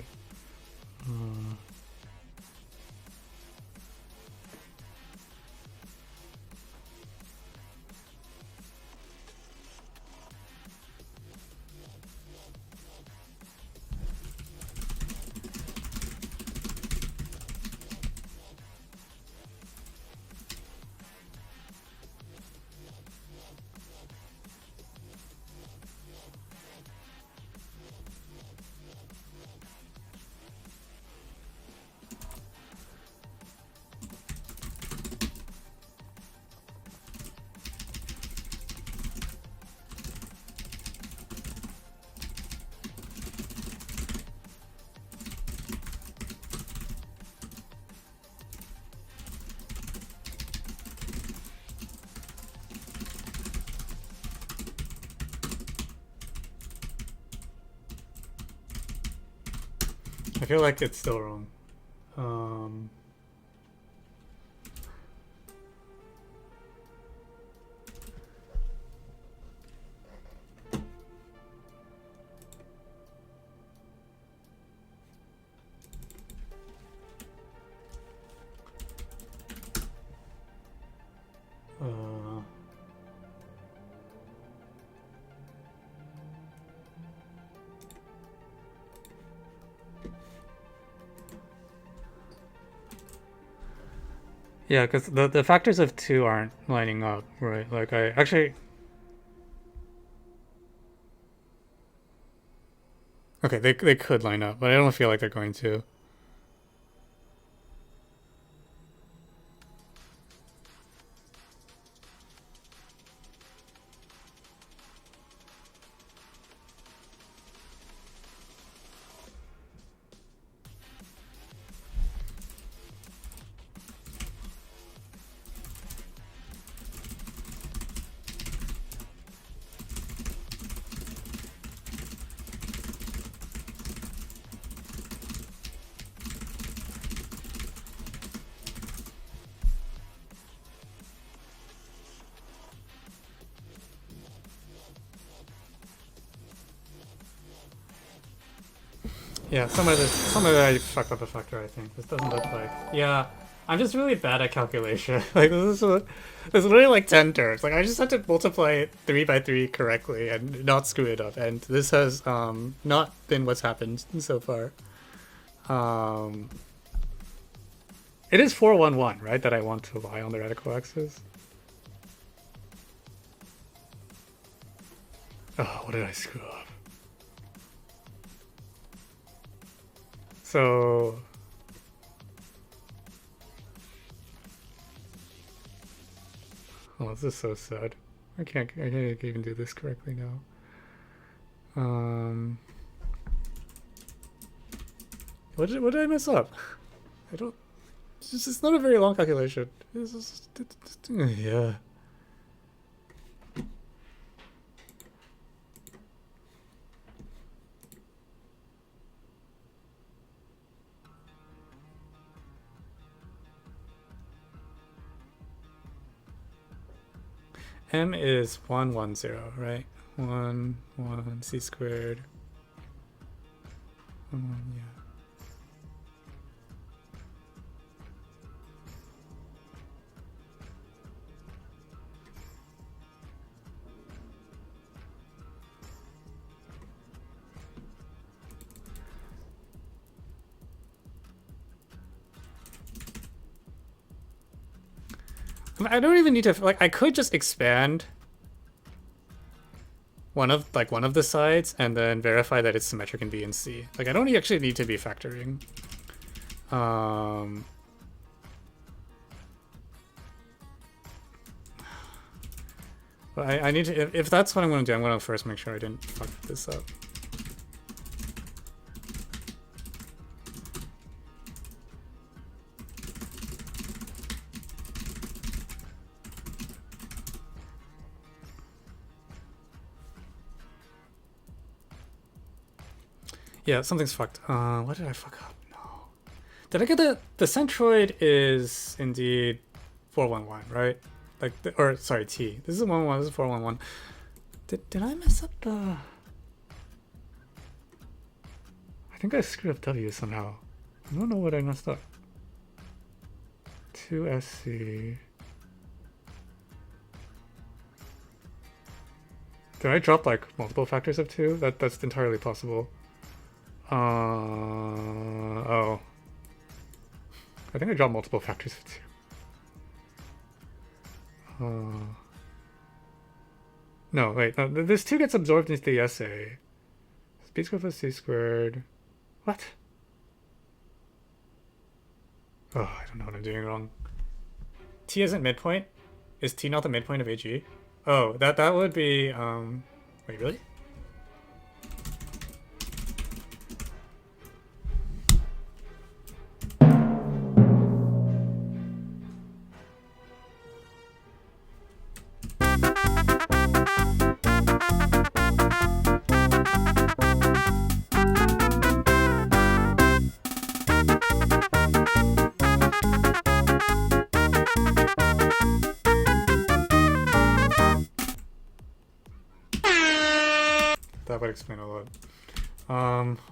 I feel like it's still wrong. Yeah, because the factors of 2 aren't lining up, right? Like, I actually... Okay, they could line up, but I don't feel like they're going to. Yeah, some of it I fucked up a factor, I think. This doesn't look like... Yeah, I'm just really bad at calculation. Like, this is literally like 10 terms. Like, I just had to multiply 3 by 3 correctly and not screw it up. And this has not been what's happened so far. It is 411, right, that I want to lie on the radical axis. Oh, what did I screw up? So... Oh, this is so sad. I can't even do this correctly now. What did I mess up? I don't... It's not a very long calculation. It's just, yeah. M is 110, right? 1 c squared. Yeah. I don't even need to, like, I could just expand one of the sides and then verify that it's symmetric in B and C. Like I don't actually need to be factoring. But I need to, if that's what I'm going to do, I'm going to first make sure I didn't fuck this up. Yeah, something's fucked. What did I fuck up? No. Did I get the centroid is indeed 411, right? Like, or sorry, T. This is 111, this is 411. Did I mess up the... I think I screwed up W somehow. I don't know what I messed up. 2SC. Did I drop like multiple factors of 2? That's entirely possible. Oh. I think I dropped multiple factors of 2. No, wait. No, this 2 gets absorbed into the essay. B squared plus C squared. What? Oh, I don't know what I'm doing wrong. T isn't midpoint? Is T not the midpoint of AG? Oh, that would be, wait, really? That would explain a lot.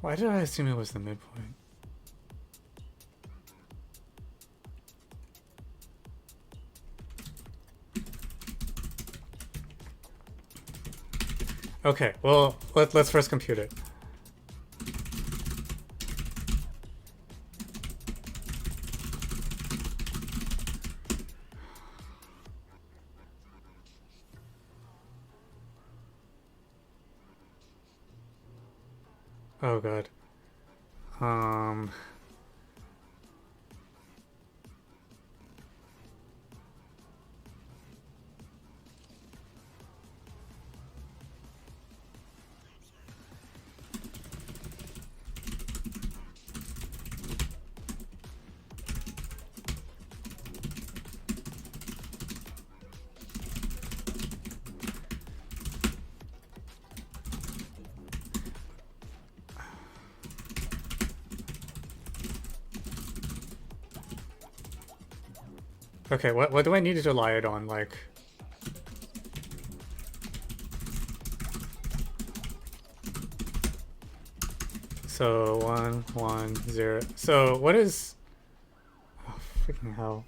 Why did I assume it was the midpoint? Okay, well, let's first compute it. Oh god. Okay, what do I need to rely it on? Like, so 1, 1, 0. So what is? Oh, freaking hell.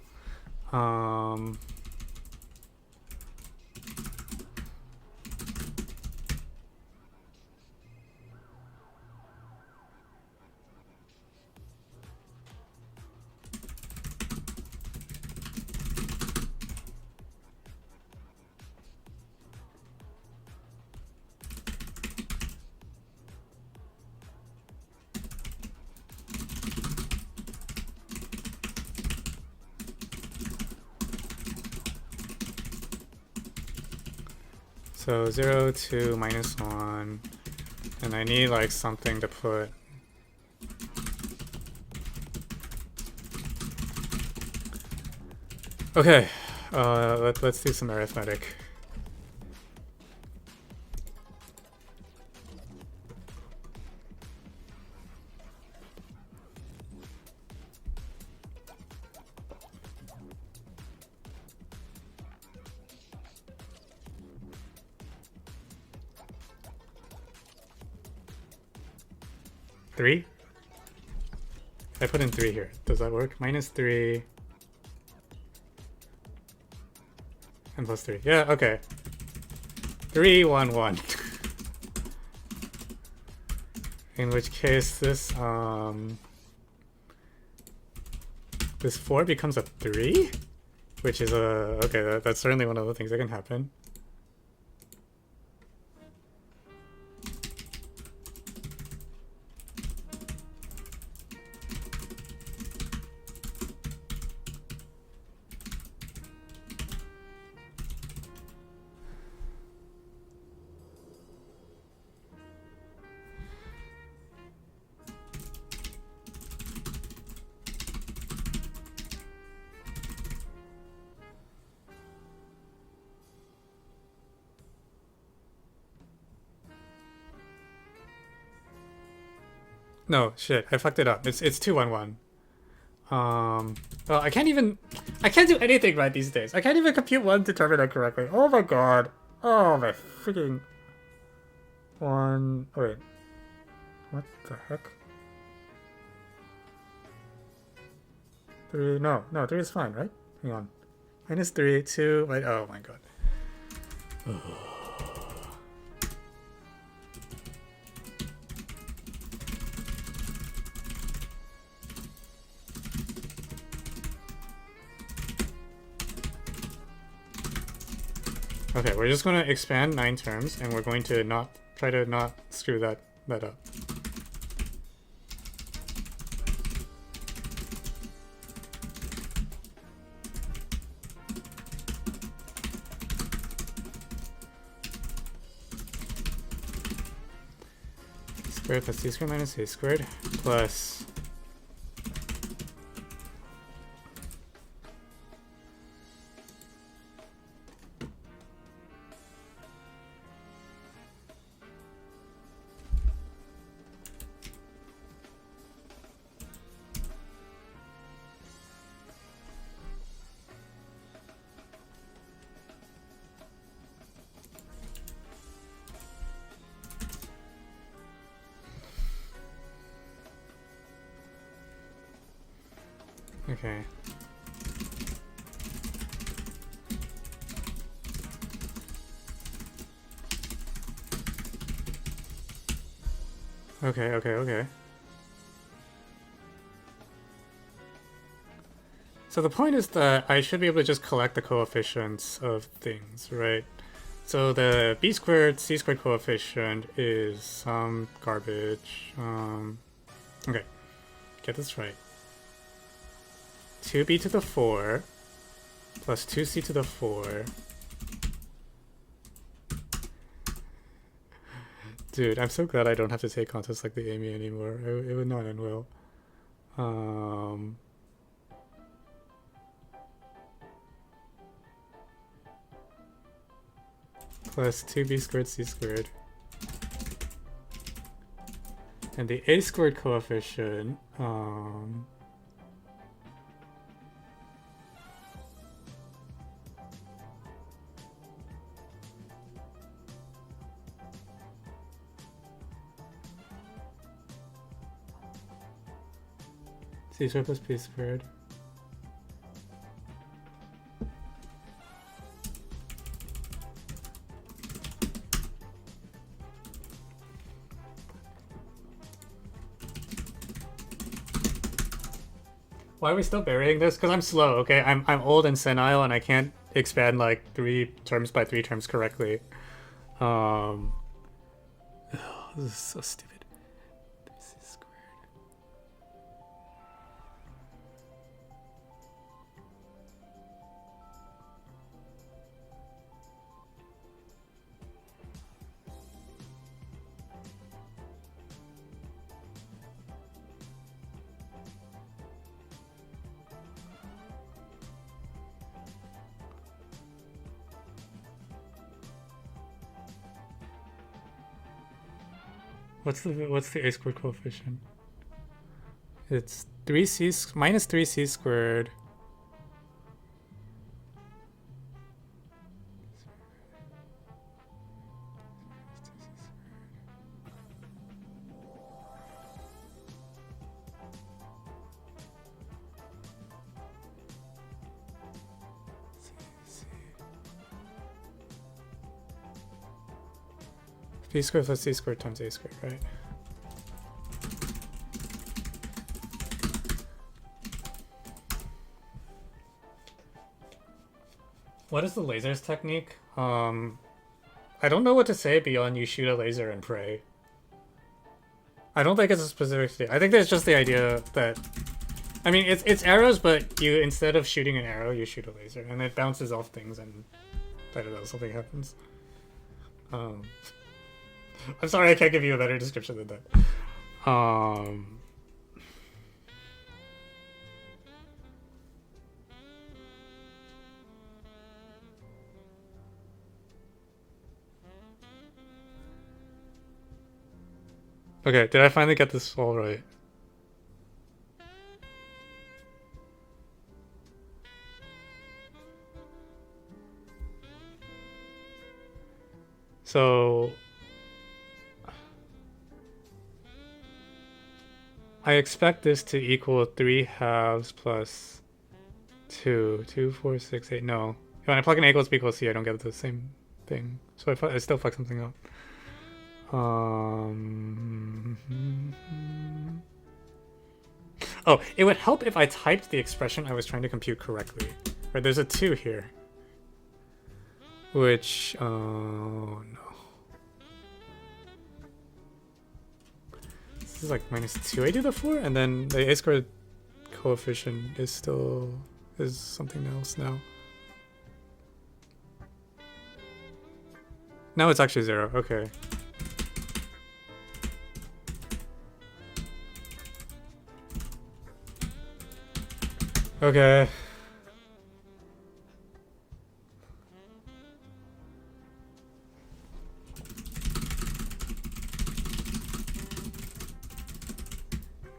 So 0, 2, minus 1, and I need like something to put. Okay, let's do some arithmetic. Three? I put in 3 here. Does that work? Minus 3. And plus 3. Yeah, okay. 3, 1, 1. In which case this 4 becomes a 3? Which is a... okay, that's certainly one of the things that can happen. No, shit, I fucked it up. It's 211. Well, I can't do anything right these days. I can't even compute one determinant correctly. Oh my god. Oh my freaking... One... Wait. What the heck? 3... No, 3 is fine, right? Hang on. -3, 2... Wait, oh my god. Okay, we're just going to expand 9 terms, and we're going to try to not screw that up. Squared plus c squared minus a squared plus... Okay. Okay. So the point is that I should be able to just collect the coefficients of things, right? So the b squared, c squared coefficient is some garbage. Okay, get this right. 2b to the 4 plus 2c to the 4. Dude, I'm so glad I don't have to take contests like the Amy anymore. It would not end well. Plus 2b squared c squared. And the a squared coefficient, c squared plus p squared. Why are we still burying this? Because I'm slow, okay? I'm old and senile and I can't expand like 3 terms by 3 terms correctly. Oh, this is so stupid. What's the a squared coefficient? It's 3c minus 3c squared. B squared plus c squared times a squared, right? What is the lasers technique? I don't know what to say beyond you shoot a laser and pray. I don't think it's a specific thing. I think there's just the idea that... I mean, it's arrows, but you, instead of shooting an arrow, you shoot a laser. And it bounces off things and... I don't know, something happens. I'm sorry I can't give you a better description than that. Okay, did I finally get this all right? So I expect this to equal 3 halves plus 2. 2, 4, 6, 8. No. When I plug in A equals B equals C, I don't get the same thing. So I still fuck something up. Oh, it would help if I typed the expression I was trying to compute correctly. Right, there's a 2 here. Which, oh no. This is like minus 2a to the 4, and then the a squared coefficient is something else now. Now it's actually 0, okay. Okay.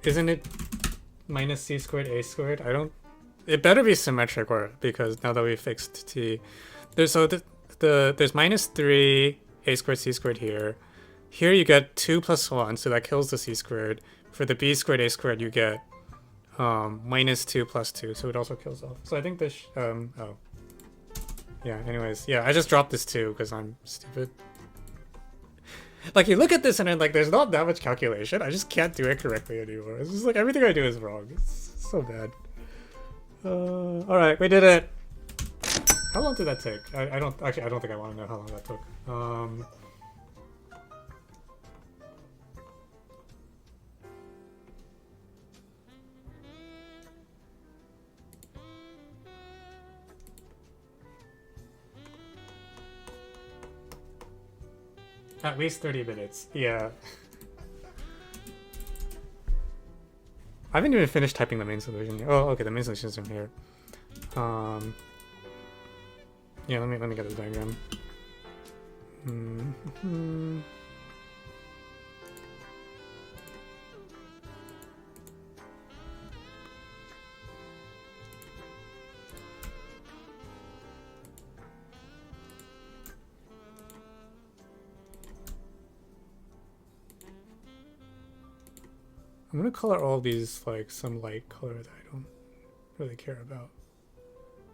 Isn't it minus c squared a squared? I don't... It better be symmetric, or because now that we fixed t. There's minus 3 a squared c squared here. Here you get 2 plus 1, so that kills the c squared. For the b squared a squared, you get minus 2 plus 2, so it also kills off. So I think this... oh. Yeah, anyways. Yeah, I just dropped this too because I'm stupid. Like, you look at this and then, like, there's not that much calculation. I just can't do it correctly anymore. It's just like everything I do is wrong. It's so bad. Alright, we did it. How long did that take? I don't think I want to know how long that took. At least 30 minutes. Yeah. I haven't even finished typing the main solution yet. Oh, okay, the main solution is from here. Yeah, let me get the diagram. I'm gonna color all these like some light color that I don't really care about,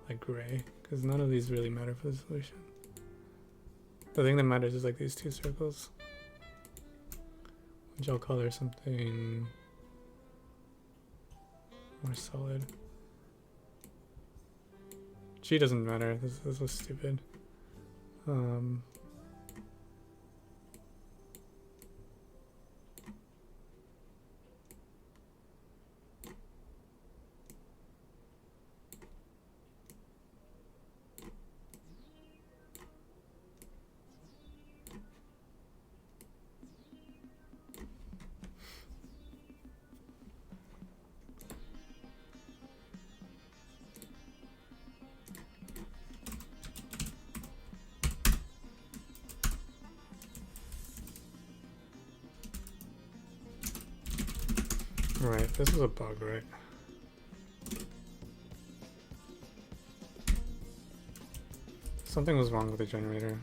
like gray, because none of these really matter for the solution. The thing that matters is like these two circles, which I'll color something more solid. G doesn't matter. This was stupid. Right, this is a bug, right? Something was wrong with the generator.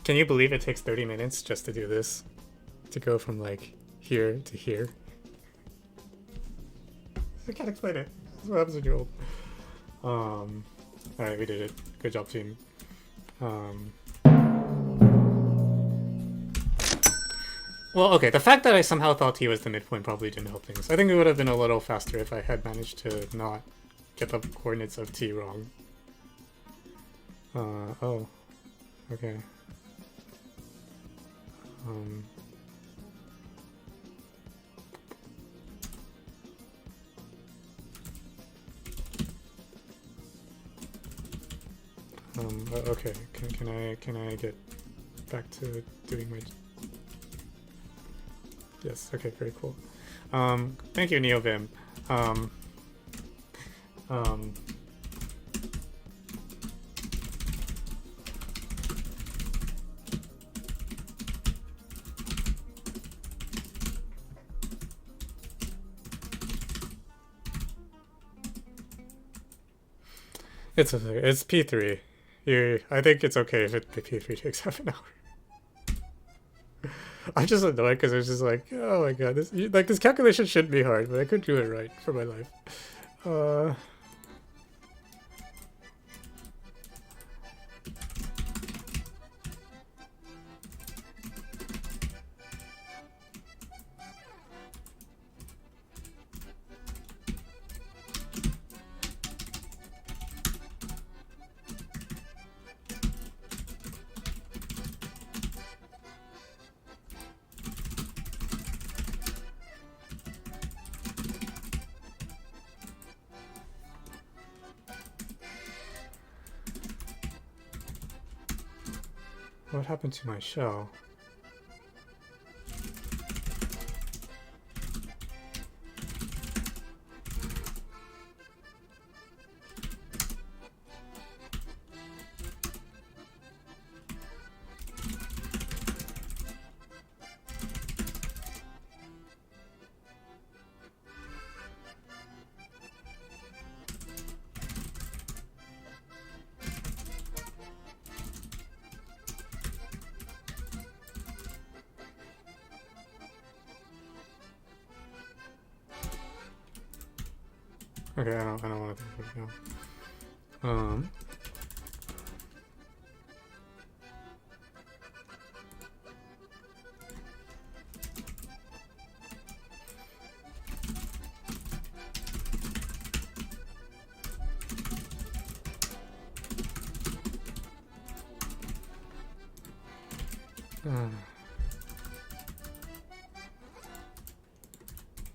Can you believe it takes 30 minutes just to do this? To go from like here to here? I can't explain it. That's what happens when you're old. Alright, we did it. Good job, team. Well, okay, the fact that I somehow thought T was the midpoint probably didn't help things. I think it would have been a little faster if I had managed to not get the coordinates of T wrong. Oh. Okay. Okay, can I get back to doing my... Yes, okay, very cool. Thank you, NeoVim. It's okay. It's P3. I think it's okay if the P3 takes half an hour. I'm just annoyed because it's just like, oh my god, this calculation shouldn't be hard, but I could do it right for my life. What happened to my shell? Okay, I don't want to think of it now.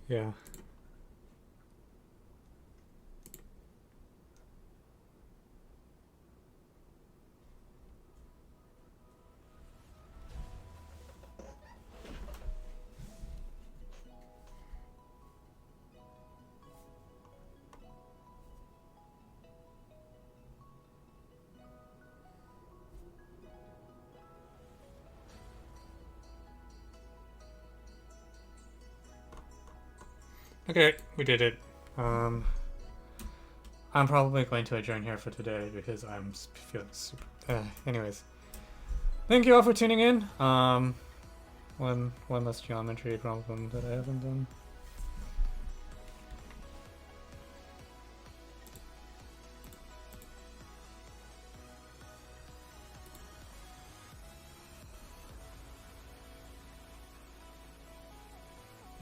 Yeah. Okay, we did it. I'm probably going to adjourn here for today because I'm feeling super... anyways. Thank you all for tuning in. One less geometry problem that I haven't done.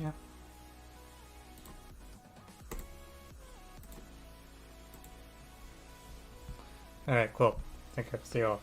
Yeah. Alright, cool. Thank you. See you all.